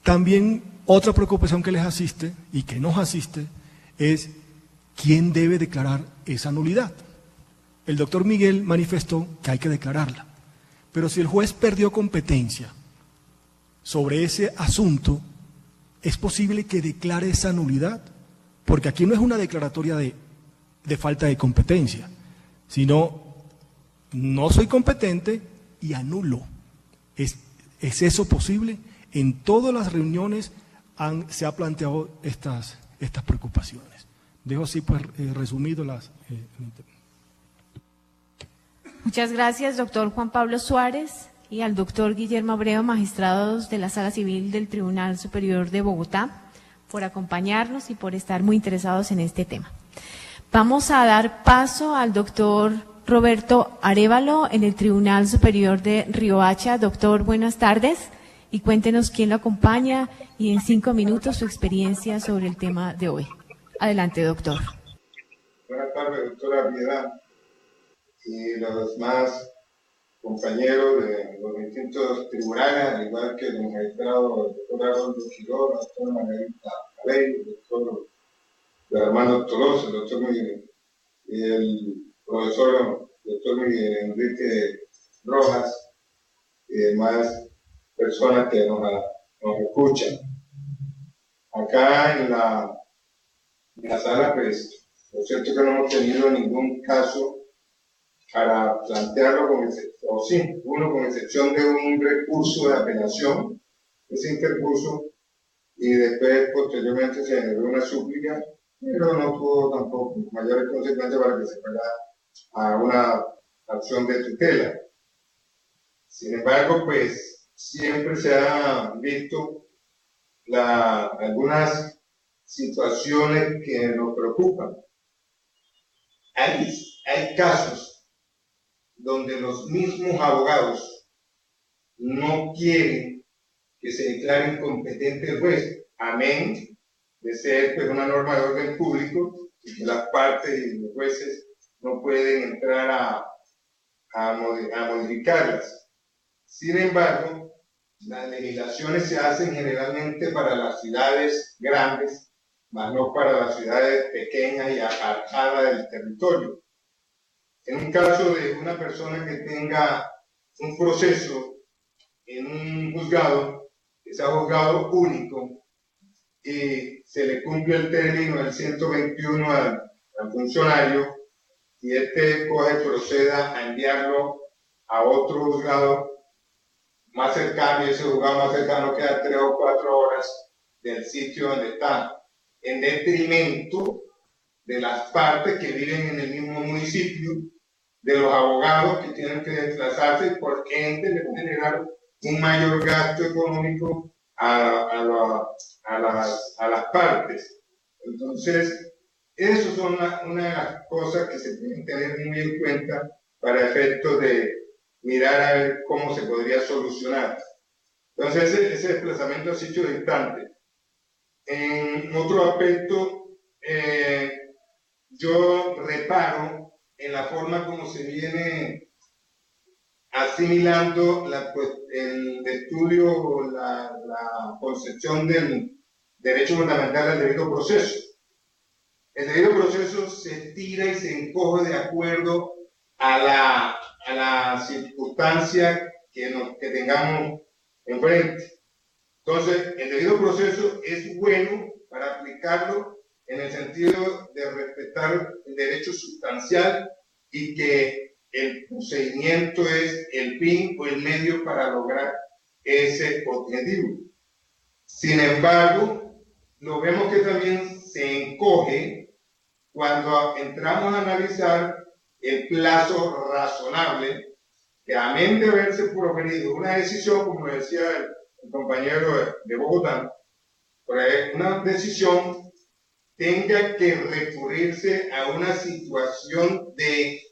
También otra preocupación que les asiste y que nos asiste es quién debe declarar esa nulidad. El doctor Miguel manifestó que hay que declararla, pero si el juez perdió competencia sobre ese asunto, es posible que declare esa nulidad, porque aquí no es una declaratoria de falta de competencia, sino no soy competente y anulo. ¿Es eso posible? En todas las reuniones se ha planteado estas preocupaciones. Dejo así pues resumido las... Muchas gracias, doctor Juan Pablo Suárez, y al doctor Guillermo Abreu, magistrados de la Sala Civil del Tribunal Superior de Bogotá, por acompañarnos y por estar muy interesados en este tema. Vamos a dar paso al doctor Roberto Arévalo en el Tribunal Superior de Riohacha. Doctor, buenas tardes y cuéntenos quién lo acompaña y en 5 minutos su experiencia sobre el tema de hoy. Adelante, doctor. Buenas tardes, doctora Piedad y los demás compañeros de los distintos tribunales, al igual que el magistrado el doctor Aroldo Quiroz, la doctora Margarita Cabello, el doctor Armando Tolosa, el doctor Miguel, y el profesor doctor Miguel Enrique Rojas y demás personas que nos escuchan. Acá en la sala, pues, lo cierto es que no hemos tenido ningún caso para plantearlo con excepción de un recurso de apelación que se interpuso y después posteriormente se generó una súplica, pero no tuvo tampoco mayores consecuencias para que se fuera a una acción de tutela. Sin embargo, pues siempre se han visto algunas situaciones que nos preocupan. Hay casos donde los mismos abogados no quieren que se declare incompetente el juez, amén de ser pues, una norma de orden público y que las partes y los jueces no pueden entrar a modificarlas. Sin embargo, las legislaciones se hacen generalmente para las ciudades grandes, más no para las ciudades pequeñas y apartadas del territorio. En un caso de una persona que tenga un proceso en un juzgado, que sea juzgado único, y se le cumple el término del 121 al funcionario, y proceda a enviarlo a otro juzgado más cercano, y ese juzgado más cercano queda 3 o 4 horas del sitio donde está, en detrimento de las partes que viven en el mismo municipio de los abogados que tienen que desplazarse, por ende le va a generar un mayor gasto económico a las partes. Entonces, eso son una de las cosas que se tienen que tener muy en cuenta para efectos de mirar a ver cómo se podría solucionar. Entonces, ese desplazamiento ha sido distante. En otro aspecto, yo reparo en la forma como se viene asimilando el estudio, la concepción del derecho fundamental al debido proceso. El debido proceso se estira y se encoge de acuerdo a la circunstancia que tengamos enfrente. Entonces, el debido proceso es bueno para aplicarlo en el sentido de respetar el derecho sustancial y que el procedimiento es el fin o el medio para lograr ese objetivo. Sin embargo, lo vemos que también se encoge cuando entramos a analizar el plazo razonable que, amén de haberse proferido una decisión, como decía el compañero de Bogotá, una decisión tenga que recurrirse a una situación de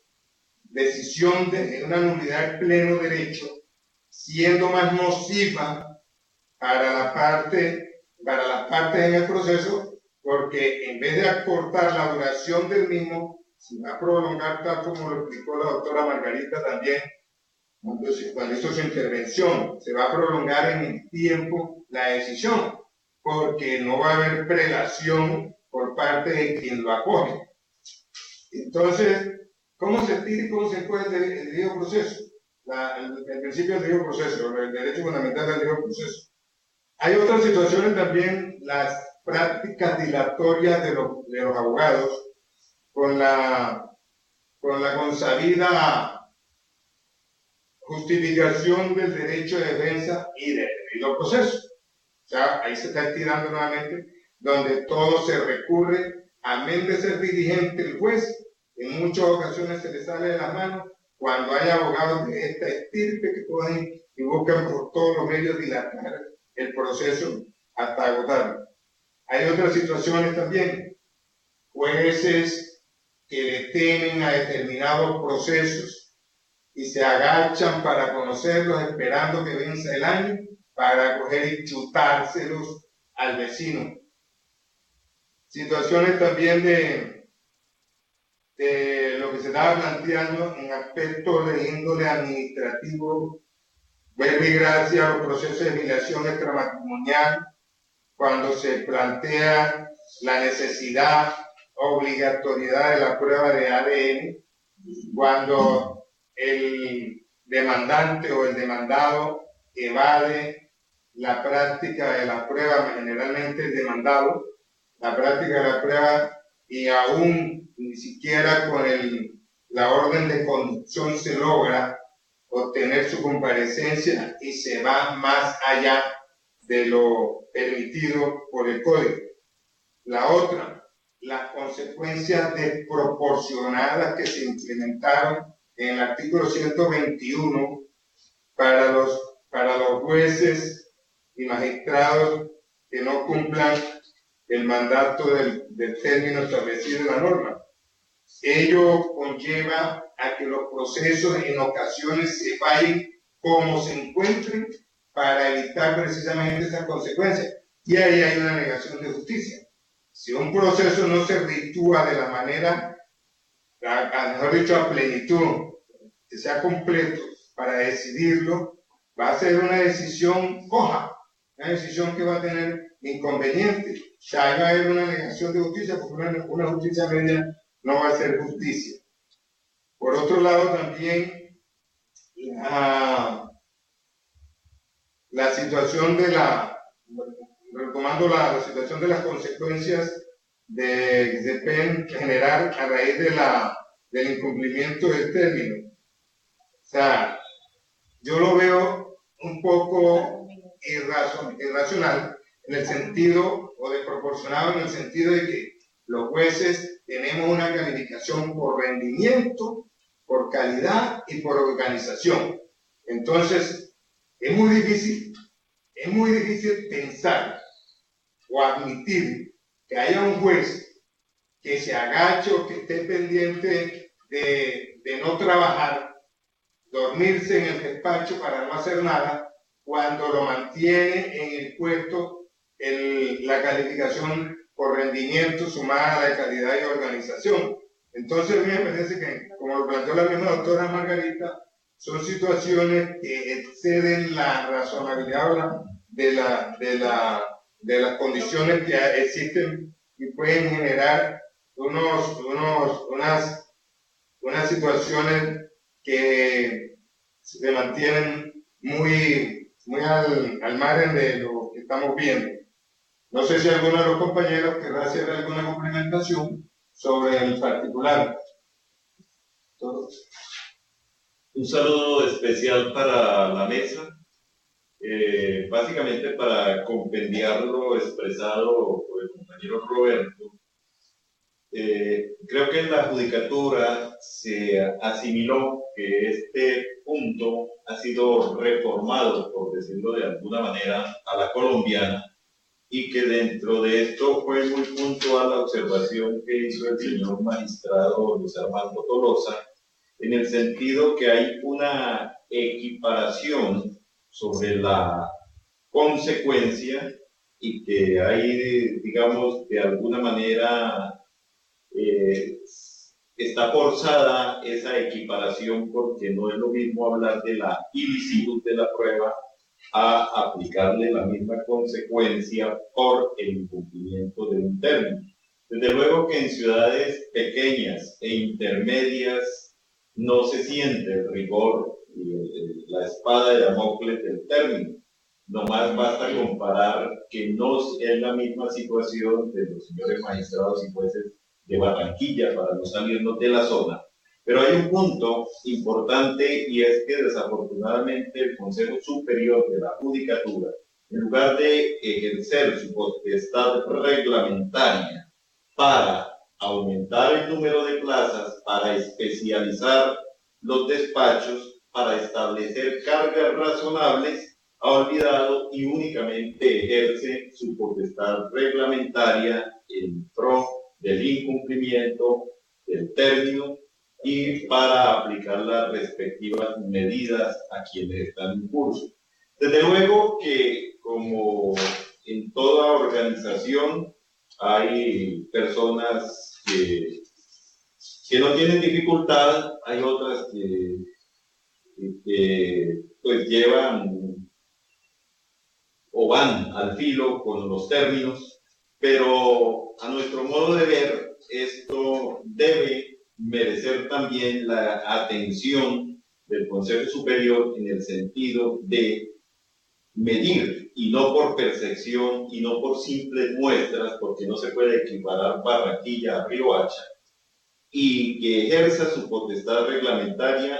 decisión de una nulidad de pleno derecho, siendo más nociva para las partes en el proceso, porque en vez de acortar la duración del mismo, se va a prolongar, tal como lo explicó la doctora Margarita también, cuando hizo su intervención, se va a prolongar en el tiempo la decisión, porque no va a haber prelación por parte de quien lo acoge. Entonces, ¿cómo se tira y cómo se encuentra el debido proceso? El principio del debido proceso, el derecho fundamental del debido proceso. Hay otras situaciones también, las prácticas dilatorias de los abogados con la consabida justificación del derecho de defensa y del debido proceso. O sea, ahí se está estirando nuevamente, donde todo se recurre, amén de ser diligente el juez, en muchas ocasiones se le sale de las manos cuando hay abogados de esta estirpe que pueden y buscan por todos los medios dilatar el proceso hasta agotarlo. Hay otras situaciones también, jueces que le temen a determinados procesos y se agachan para conocerlos esperando que venza el año para coger y chutárselos al vecino. Situaciones también de lo que se estaba planteando en aspectos de índole administrativo, vuelve y gracias a los procesos de filiación extramatrimonial, cuando se plantea la necesidad, obligatoriedad de la prueba de ADN, cuando el demandante o el demandado evade la práctica de la prueba, generalmente el demandado, la práctica de la prueba, y aún ni siquiera con la orden de conducción se logra obtener su comparecencia y se va más allá de lo permitido por el código. La otra, las consecuencias desproporcionadas que se implementaron en el artículo 121 para los jueces y magistrados que no cumplan el mandato del término establecido en la norma. Ello conlleva a que los procesos en ocasiones se fallen como se encuentren para evitar precisamente esas consecuencias. Y ahí hay una negación de justicia. Si un proceso no se ritúa de la manera, mejor dicho, a plenitud, que sea completo para decidirlo, va a ser una decisión coja, una decisión que va a tener inconvenientes. O sea, ahí va a haber una negación de justicia, porque una justicia media no va a ser justicia. Por otro lado, también la situación retomando la situación de las consecuencias que se pueden generar a raíz del incumplimiento del término. O sea, yo lo veo un poco irracional en el sentido, o desproporcionado en el sentido de que los jueces tenemos una calificación por rendimiento, por calidad y por organización. Entonces, es muy difícil pensar o admitir que haya un juez que se agache o que esté pendiente de no trabajar, dormirse en el despacho para no hacer nada, cuando lo mantiene en el puesto la calificación por rendimiento sumada a la calidad y organización. Entonces, a mí me parece que, como lo planteó la misma doctora Margarita, son situaciones que exceden la razonabilidad de las condiciones que existen y pueden generar unas situaciones que se mantienen muy al margen de lo que estamos viendo. No sé si alguno de los compañeros querrá hacer alguna complementación sobre el particular. ¿Todos? Un saludo especial para la mesa, básicamente para compendiar lo expresado por el compañero Roberto. Creo que en la judicatura se asimiló que este punto ha sido reformado, por decirlo de alguna manera, a la colombiana, y que dentro de esto fue muy puntual la observación que hizo el señor magistrado Luis Armando Tolosa, en el sentido que hay una equiparación sobre la consecuencia y que hay, digamos, de alguna manera está forzada esa equiparación, porque no es lo mismo hablar de la ilicitud de la prueba a aplicarle la misma consecuencia por el incumplimiento de un término. Desde luego que en ciudades pequeñas e intermedias no se siente el rigor y la espada de Damocles del término. Nomás basta comparar que no es la misma situación de los señores magistrados y jueces de Barranquilla, para no salirnos de la zona. Pero hay un punto importante, y es que desafortunadamente el Consejo Superior de la Judicatura, en lugar de ejercer su potestad reglamentaria para aumentar el número de plazas, para especializar los despachos, para establecer cargas razonables, ha olvidado y únicamente ejerce su potestad reglamentaria en pro del incumplimiento del término y para aplicar las respectivas medidas a quienes están en curso. Desde luego que, como en toda organización, hay personas que no tienen dificultad, hay otras que pues llevan o van al filo con los términos, pero a nuestro modo de ver, esto debe merecer también la atención del Consejo Superior en el sentido de medir, y no por percepción y no por simples muestras, porque no se puede equiparar Barranquilla a Riohacha, y que ejerza su potestad reglamentaria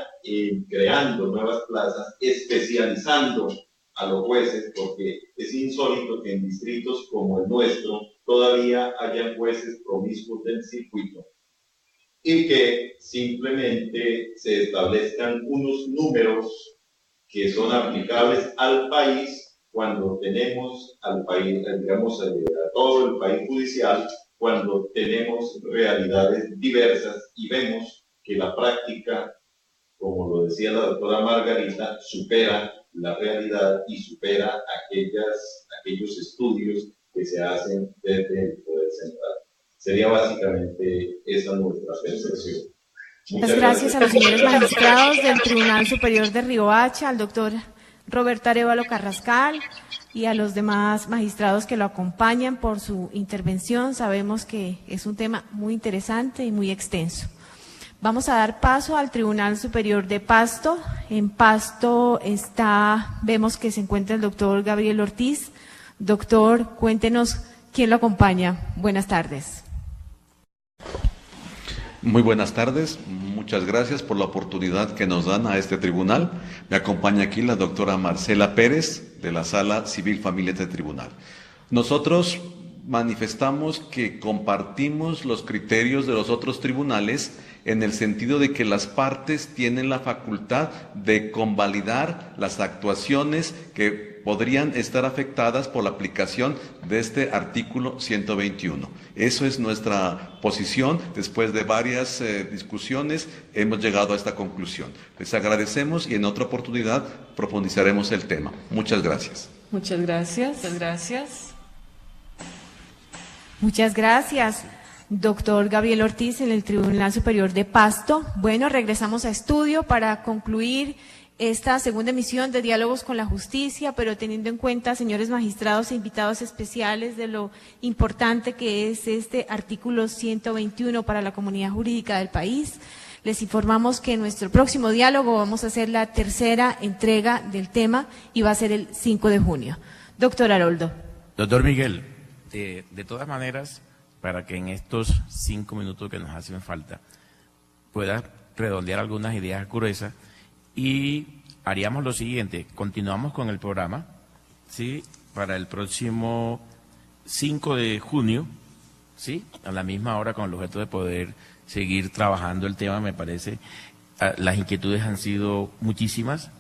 creando nuevas plazas, especializando a los jueces, porque es insólito que en distritos como el nuestro todavía hayan jueces promiscuos del circuito y que simplemente se establezcan unos números que son aplicables al país cuando tenemos al país, digamos, a todo el país judicial, cuando tenemos realidades diversas y vemos que la práctica, como lo decía la doctora Margarita, supera la realidad y supera aquellos estudios que se hacen desde el Poder Central. Sería básicamente esa nuestra percepción. Muchas gracias a los señores magistrados del Tribunal Superior de Riohacha, al doctor Roberto Arévalo Carrascal y a los demás magistrados que lo acompañan por su intervención. Sabemos que es un tema muy interesante y muy extenso. Vamos a dar paso al Tribunal Superior de Pasto. En Pasto vemos que se encuentra el doctor Gabriel Ortiz. Doctor, cuéntenos quién lo acompaña. Buenas tardes. Muy buenas tardes, muchas gracias por la oportunidad que nos dan a este tribunal. Me acompaña aquí la doctora Marcela Pérez, de la Sala Civil Familia de Tribunal. Nosotros manifestamos que compartimos los criterios de los otros tribunales en el sentido de que las partes tienen la facultad de convalidar las actuaciones que podrían estar afectadas por la aplicación de este artículo 121. Eso es nuestra posición. Después de varias discusiones hemos llegado a esta conclusión. Les agradecemos y en otra oportunidad profundizaremos el tema. Muchas gracias. Muchas gracias. Muchas gracias. Muchas gracias, doctor Gabriel Ortiz, en el Tribunal Superior de Pasto. Bueno, regresamos a estudio para concluir esta segunda emisión de Diálogos con la Justicia, pero teniendo en cuenta, señores magistrados e invitados especiales, de lo importante que es este artículo 121 para la comunidad jurídica del país, les informamos que en nuestro próximo diálogo vamos a hacer la tercera entrega del tema y va a ser el 5 de junio. Doctor Haroldo. Doctor Miguel, de todas maneras, para que en estos 5 minutos que nos hacen falta pueda redondear algunas ideas gruesas, y haríamos lo siguiente: continuamos con el programa, ¿sí?, para el próximo 5 de junio, ¿sí?, a la misma hora, con el objeto de poder seguir trabajando el tema. Me parece, las inquietudes han sido muchísimas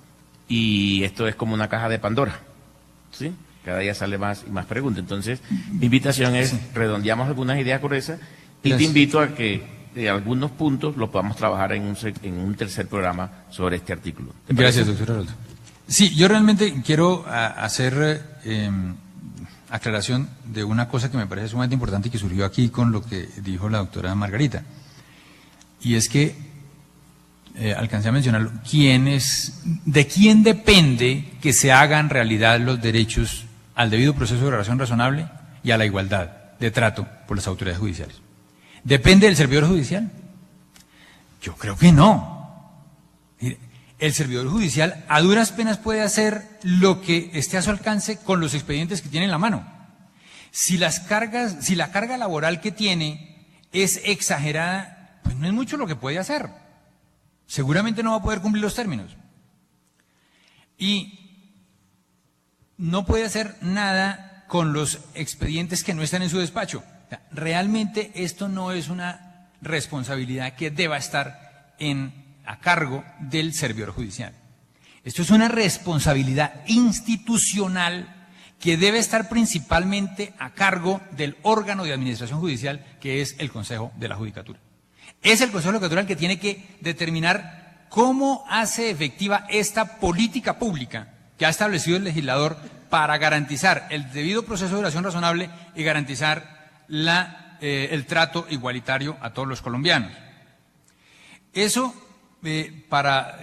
y esto es como una caja de Pandora, ¿sí? Cada día sale más y más preguntas. Entonces, mi invitación es, redondeamos algunas ideas gruesas y te invito a que algunos puntos los podamos trabajar en un tercer programa sobre este artículo. Gracias, doctor Haroldo. Sí, yo realmente quiero hacer aclaración de una cosa que me parece sumamente importante y que surgió aquí con lo que dijo la doctora Margarita. Y es que alcancé a mencionarlo, ¿de quién depende que se hagan realidad los derechos al debido proceso de oración razonable y a la igualdad de trato por las autoridades judiciales? ¿Depende del servidor judicial? Yo creo que no. El servidor judicial a duras penas puede hacer lo que esté a su alcance con los expedientes que tiene en la mano. Si la carga laboral que tiene es exagerada, pues no es mucho lo que puede hacer. Seguramente no va a poder cumplir los términos. Y no puede hacer nada con los expedientes que no están en su despacho. Realmente esto no es una responsabilidad que deba estar a cargo del servidor judicial. Esto es una responsabilidad institucional que debe estar principalmente a cargo del órgano de administración judicial, que es el Consejo de la Judicatura. Es el Consejo de la Judicatura el que tiene que determinar cómo hace efectiva esta política pública que ha establecido el legislador para garantizar el debido proceso de oración razonable y garantizar el trato igualitario a todos los colombianos. Eso para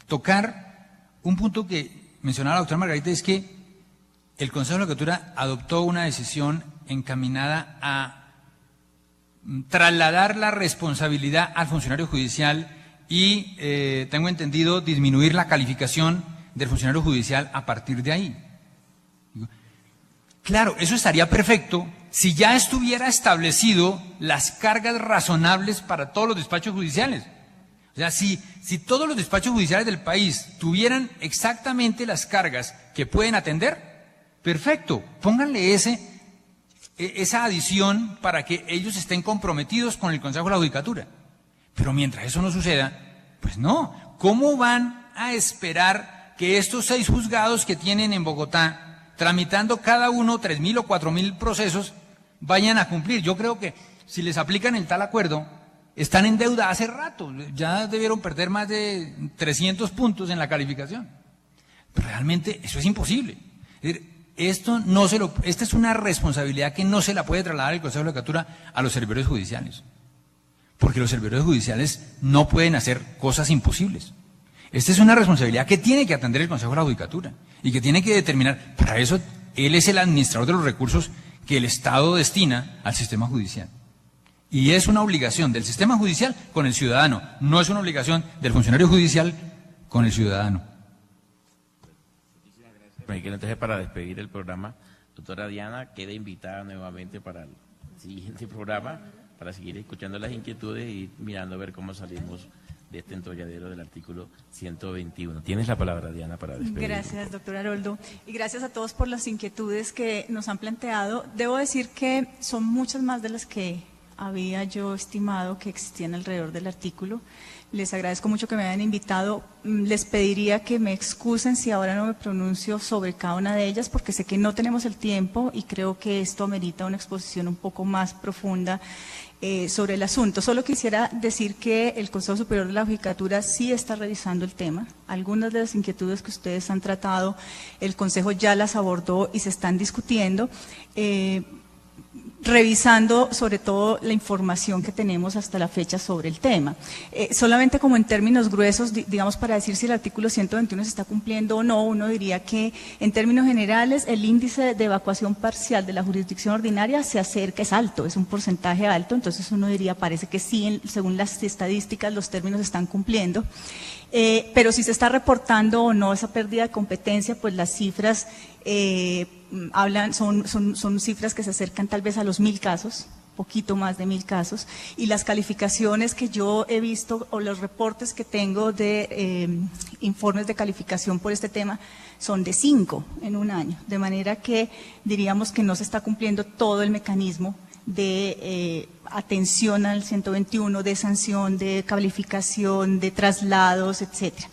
tocar un punto que mencionaba la doctora Margarita, es que el Consejo de la Judicatura adoptó una decisión encaminada a trasladar la responsabilidad al funcionario judicial y, tengo entendido, disminuir la calificación del funcionario judicial a partir de ahí. Claro, eso estaría perfecto si ya estuviera establecido las cargas razonables para todos los despachos judiciales. O sea, si todos los despachos judiciales del país tuvieran exactamente las cargas que pueden atender, perfecto, pónganle esa adición para que ellos estén comprometidos con el Consejo de la Judicatura. Pero mientras eso no suceda, pues no. ¿Cómo van a esperar que estos 6 juzgados que tienen en Bogotá, tramitando cada uno 3.000 o 4.000 procesos, vayan a cumplir? Yo creo que si les aplican el tal acuerdo, están en deuda hace rato, ya debieron perder más de 300 puntos en la calificación. Pero realmente eso es imposible. Es decir, esta es una responsabilidad que no se la puede trasladar el Consejo de la Judicatura a los servidores judiciales, porque los servidores judiciales no pueden hacer cosas imposibles. Esta es una responsabilidad que tiene que atender el Consejo de la Judicatura y que tiene que determinar. Para eso él es el administrador de los recursos que el Estado destina al sistema judicial. Y es una obligación del sistema judicial con el ciudadano, no es una obligación del funcionario judicial con el ciudadano. Muchísimas gracias, Miguel. Entonces, para despedir el programa, doctora Diana queda invitada nuevamente para el siguiente programa, para seguir escuchando las inquietudes y mirando a ver cómo salimos de este entolladero del artículo 121. Tienes la palabra, Diana, para despedir. Gracias, doctor Haroldo, y gracias a todos por las inquietudes que nos han planteado. Debo decir que son muchas más de las que había yo estimado que existían alrededor del artículo. Les agradezco mucho que me hayan invitado. Les pediría que me excusen si ahora no me pronuncio sobre cada una de ellas, porque sé que no tenemos el tiempo y creo que esto amerita una exposición un poco más profunda sobre el asunto. Solo quisiera decir que el Consejo Superior de la Judicatura sí está revisando el tema. Algunas de las inquietudes que ustedes han tratado, el Consejo ya las abordó y se están discutiendo, revisando sobre todo la información que tenemos hasta la fecha sobre el tema. Solamente como en términos gruesos, digamos, para decir si el artículo 121 se está cumpliendo o no, uno diría que en términos generales el índice de evacuación parcial de la jurisdicción ordinaria se acerca, es alto, es un porcentaje alto, entonces uno diría, parece que sí, según las estadísticas los términos se están cumpliendo. Pero si se está reportando o no esa pérdida de competencia, pues las cifras son cifras que se acercan tal vez a los 1000 casos, poquito más de 1000 casos, y las calificaciones que yo he visto o los reportes que tengo de informes de calificación por este tema son de 5 en un año, de manera que diríamos que no se está cumpliendo todo el mecanismo de atención al 121, de sanción, de calificación, de traslados, etcétera.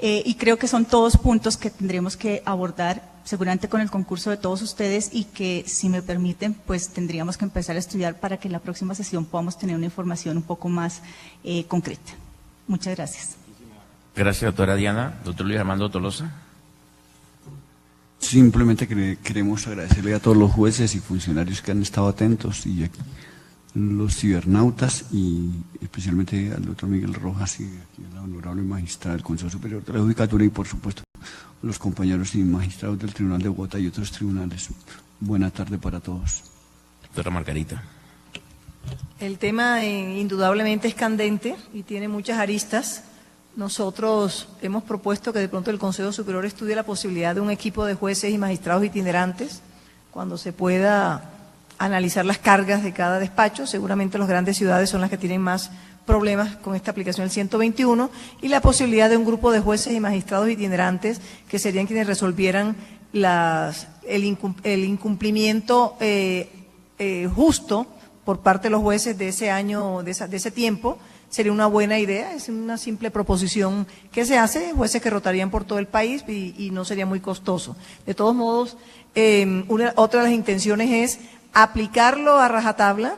Y creo que son todos puntos que tendremos que abordar seguramente con el concurso de todos ustedes y que, si me permiten, pues tendríamos que empezar a estudiar para que en la próxima sesión podamos tener una información un poco más concreta. Muchas gracias. Gracias, doctora Diana. Doctor Luis Armando Tolosa. Simplemente queremos agradecerle a todos los jueces y funcionarios que han estado atentos, y a los cibernautas, y especialmente al doctor Miguel Rojas y a la honorable magistrada del Consejo Superior de la Judicatura, y por supuesto a los compañeros y magistrados del Tribunal de Bogotá y otros tribunales. Buena tarde para todos. Doctora Margarita. El tema indudablemente es candente y tiene muchas aristas. Nosotros hemos propuesto que de pronto el Consejo Superior estudie la posibilidad de un equipo de jueces y magistrados itinerantes, cuando se pueda analizar las cargas de cada despacho. Seguramente las grandes ciudades son las que tienen más problemas con esta aplicación del 121, y la posibilidad de un grupo de jueces y magistrados itinerantes que serían quienes resolvieran el incumplimiento justo por parte de los jueces de ese año, de ese tiempo. Sería una buena idea, es una simple proposición que se hace, jueces que rotarían por todo el país y no sería muy costoso. De todos modos, otra de las intenciones es aplicarlo a rajatabla,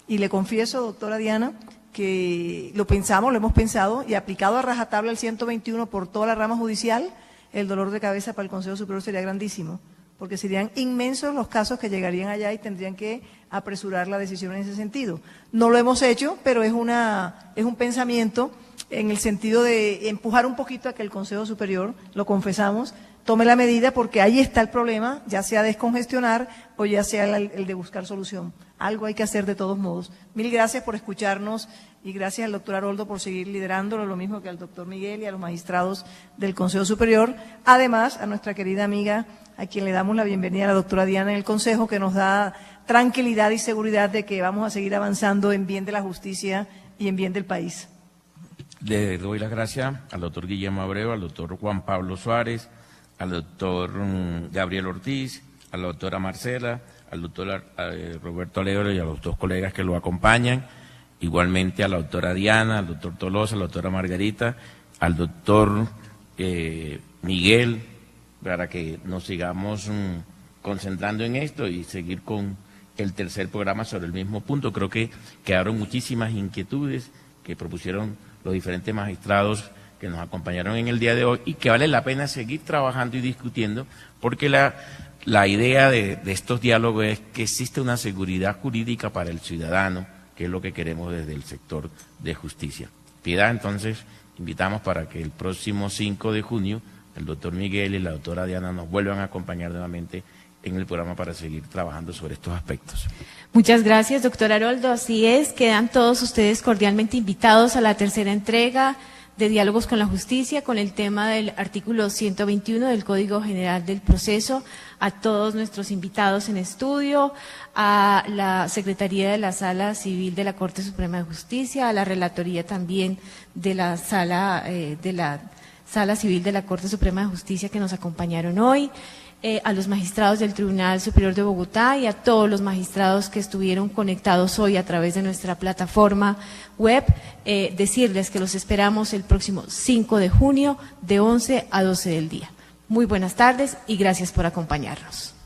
y le confieso, doctora Diana, que lo hemos pensado, y aplicado a rajatabla el 121 por toda la rama judicial, el dolor de cabeza para el Consejo Superior sería grandísimo, porque serían inmensos los casos que llegarían allá y tendrían que apresurar la decisión en ese sentido. No lo hemos hecho, pero es un pensamiento en el sentido de empujar un poquito a que el Consejo Superior, lo confesamos, tome la medida, porque ahí está el problema, ya sea descongestionar o ya sea el de buscar solución. Algo hay que hacer de todos modos. Mil gracias por escucharnos, y gracias al doctor Haroldo por seguir liderándolo, lo mismo que al doctor Miguel y a los magistrados del Consejo Superior. Además, a nuestra querida amiga, a quien le damos la bienvenida, a la doctora Diana en el Consejo, que nos da tranquilidad y seguridad de que vamos a seguir avanzando en bien de la justicia y en bien del país. Le doy las gracias al doctor Guillermo Abreu, al doctor Juan Pablo Suárez, al doctor Gabriel Ortiz, a la doctora Marcela, al doctor Roberto Alegre y a los dos colegas que lo acompañan, igualmente a la doctora Diana, al doctor Tolosa, a la doctora Margarita, al doctor Miguel, para que nos sigamos concentrando en esto y seguir con el tercer programa sobre el mismo punto. Creo que quedaron muchísimas inquietudes que propusieron los diferentes magistrados que nos acompañaron en el día de hoy, y que vale la pena seguir trabajando y discutiendo, porque la idea de estos diálogos es que existe una seguridad jurídica para el ciudadano, que es lo que queremos desde el sector de justicia. Piedad, entonces, invitamos para que el próximo 5 de junio el doctor Miguel y la doctora Diana nos vuelvan a acompañar nuevamente en el programa para seguir trabajando sobre estos aspectos. Muchas gracias, doctor Haroldo. Así es, quedan todos ustedes cordialmente invitados a la tercera entrega de Diálogos con la Justicia con el tema del artículo 121 del Código General del Proceso, a todos nuestros invitados en estudio, a la Secretaría de la Sala Civil de la Corte Suprema de Justicia, a la Relatoría también de la Sala Civil de la Corte Suprema de Justicia que nos acompañaron hoy, a los magistrados del Tribunal Superior de Bogotá y a todos los magistrados que estuvieron conectados hoy a través de nuestra plataforma web, decirles que los esperamos el próximo 5 de junio de 11 a 12 del día. Muy buenas tardes y gracias por acompañarnos.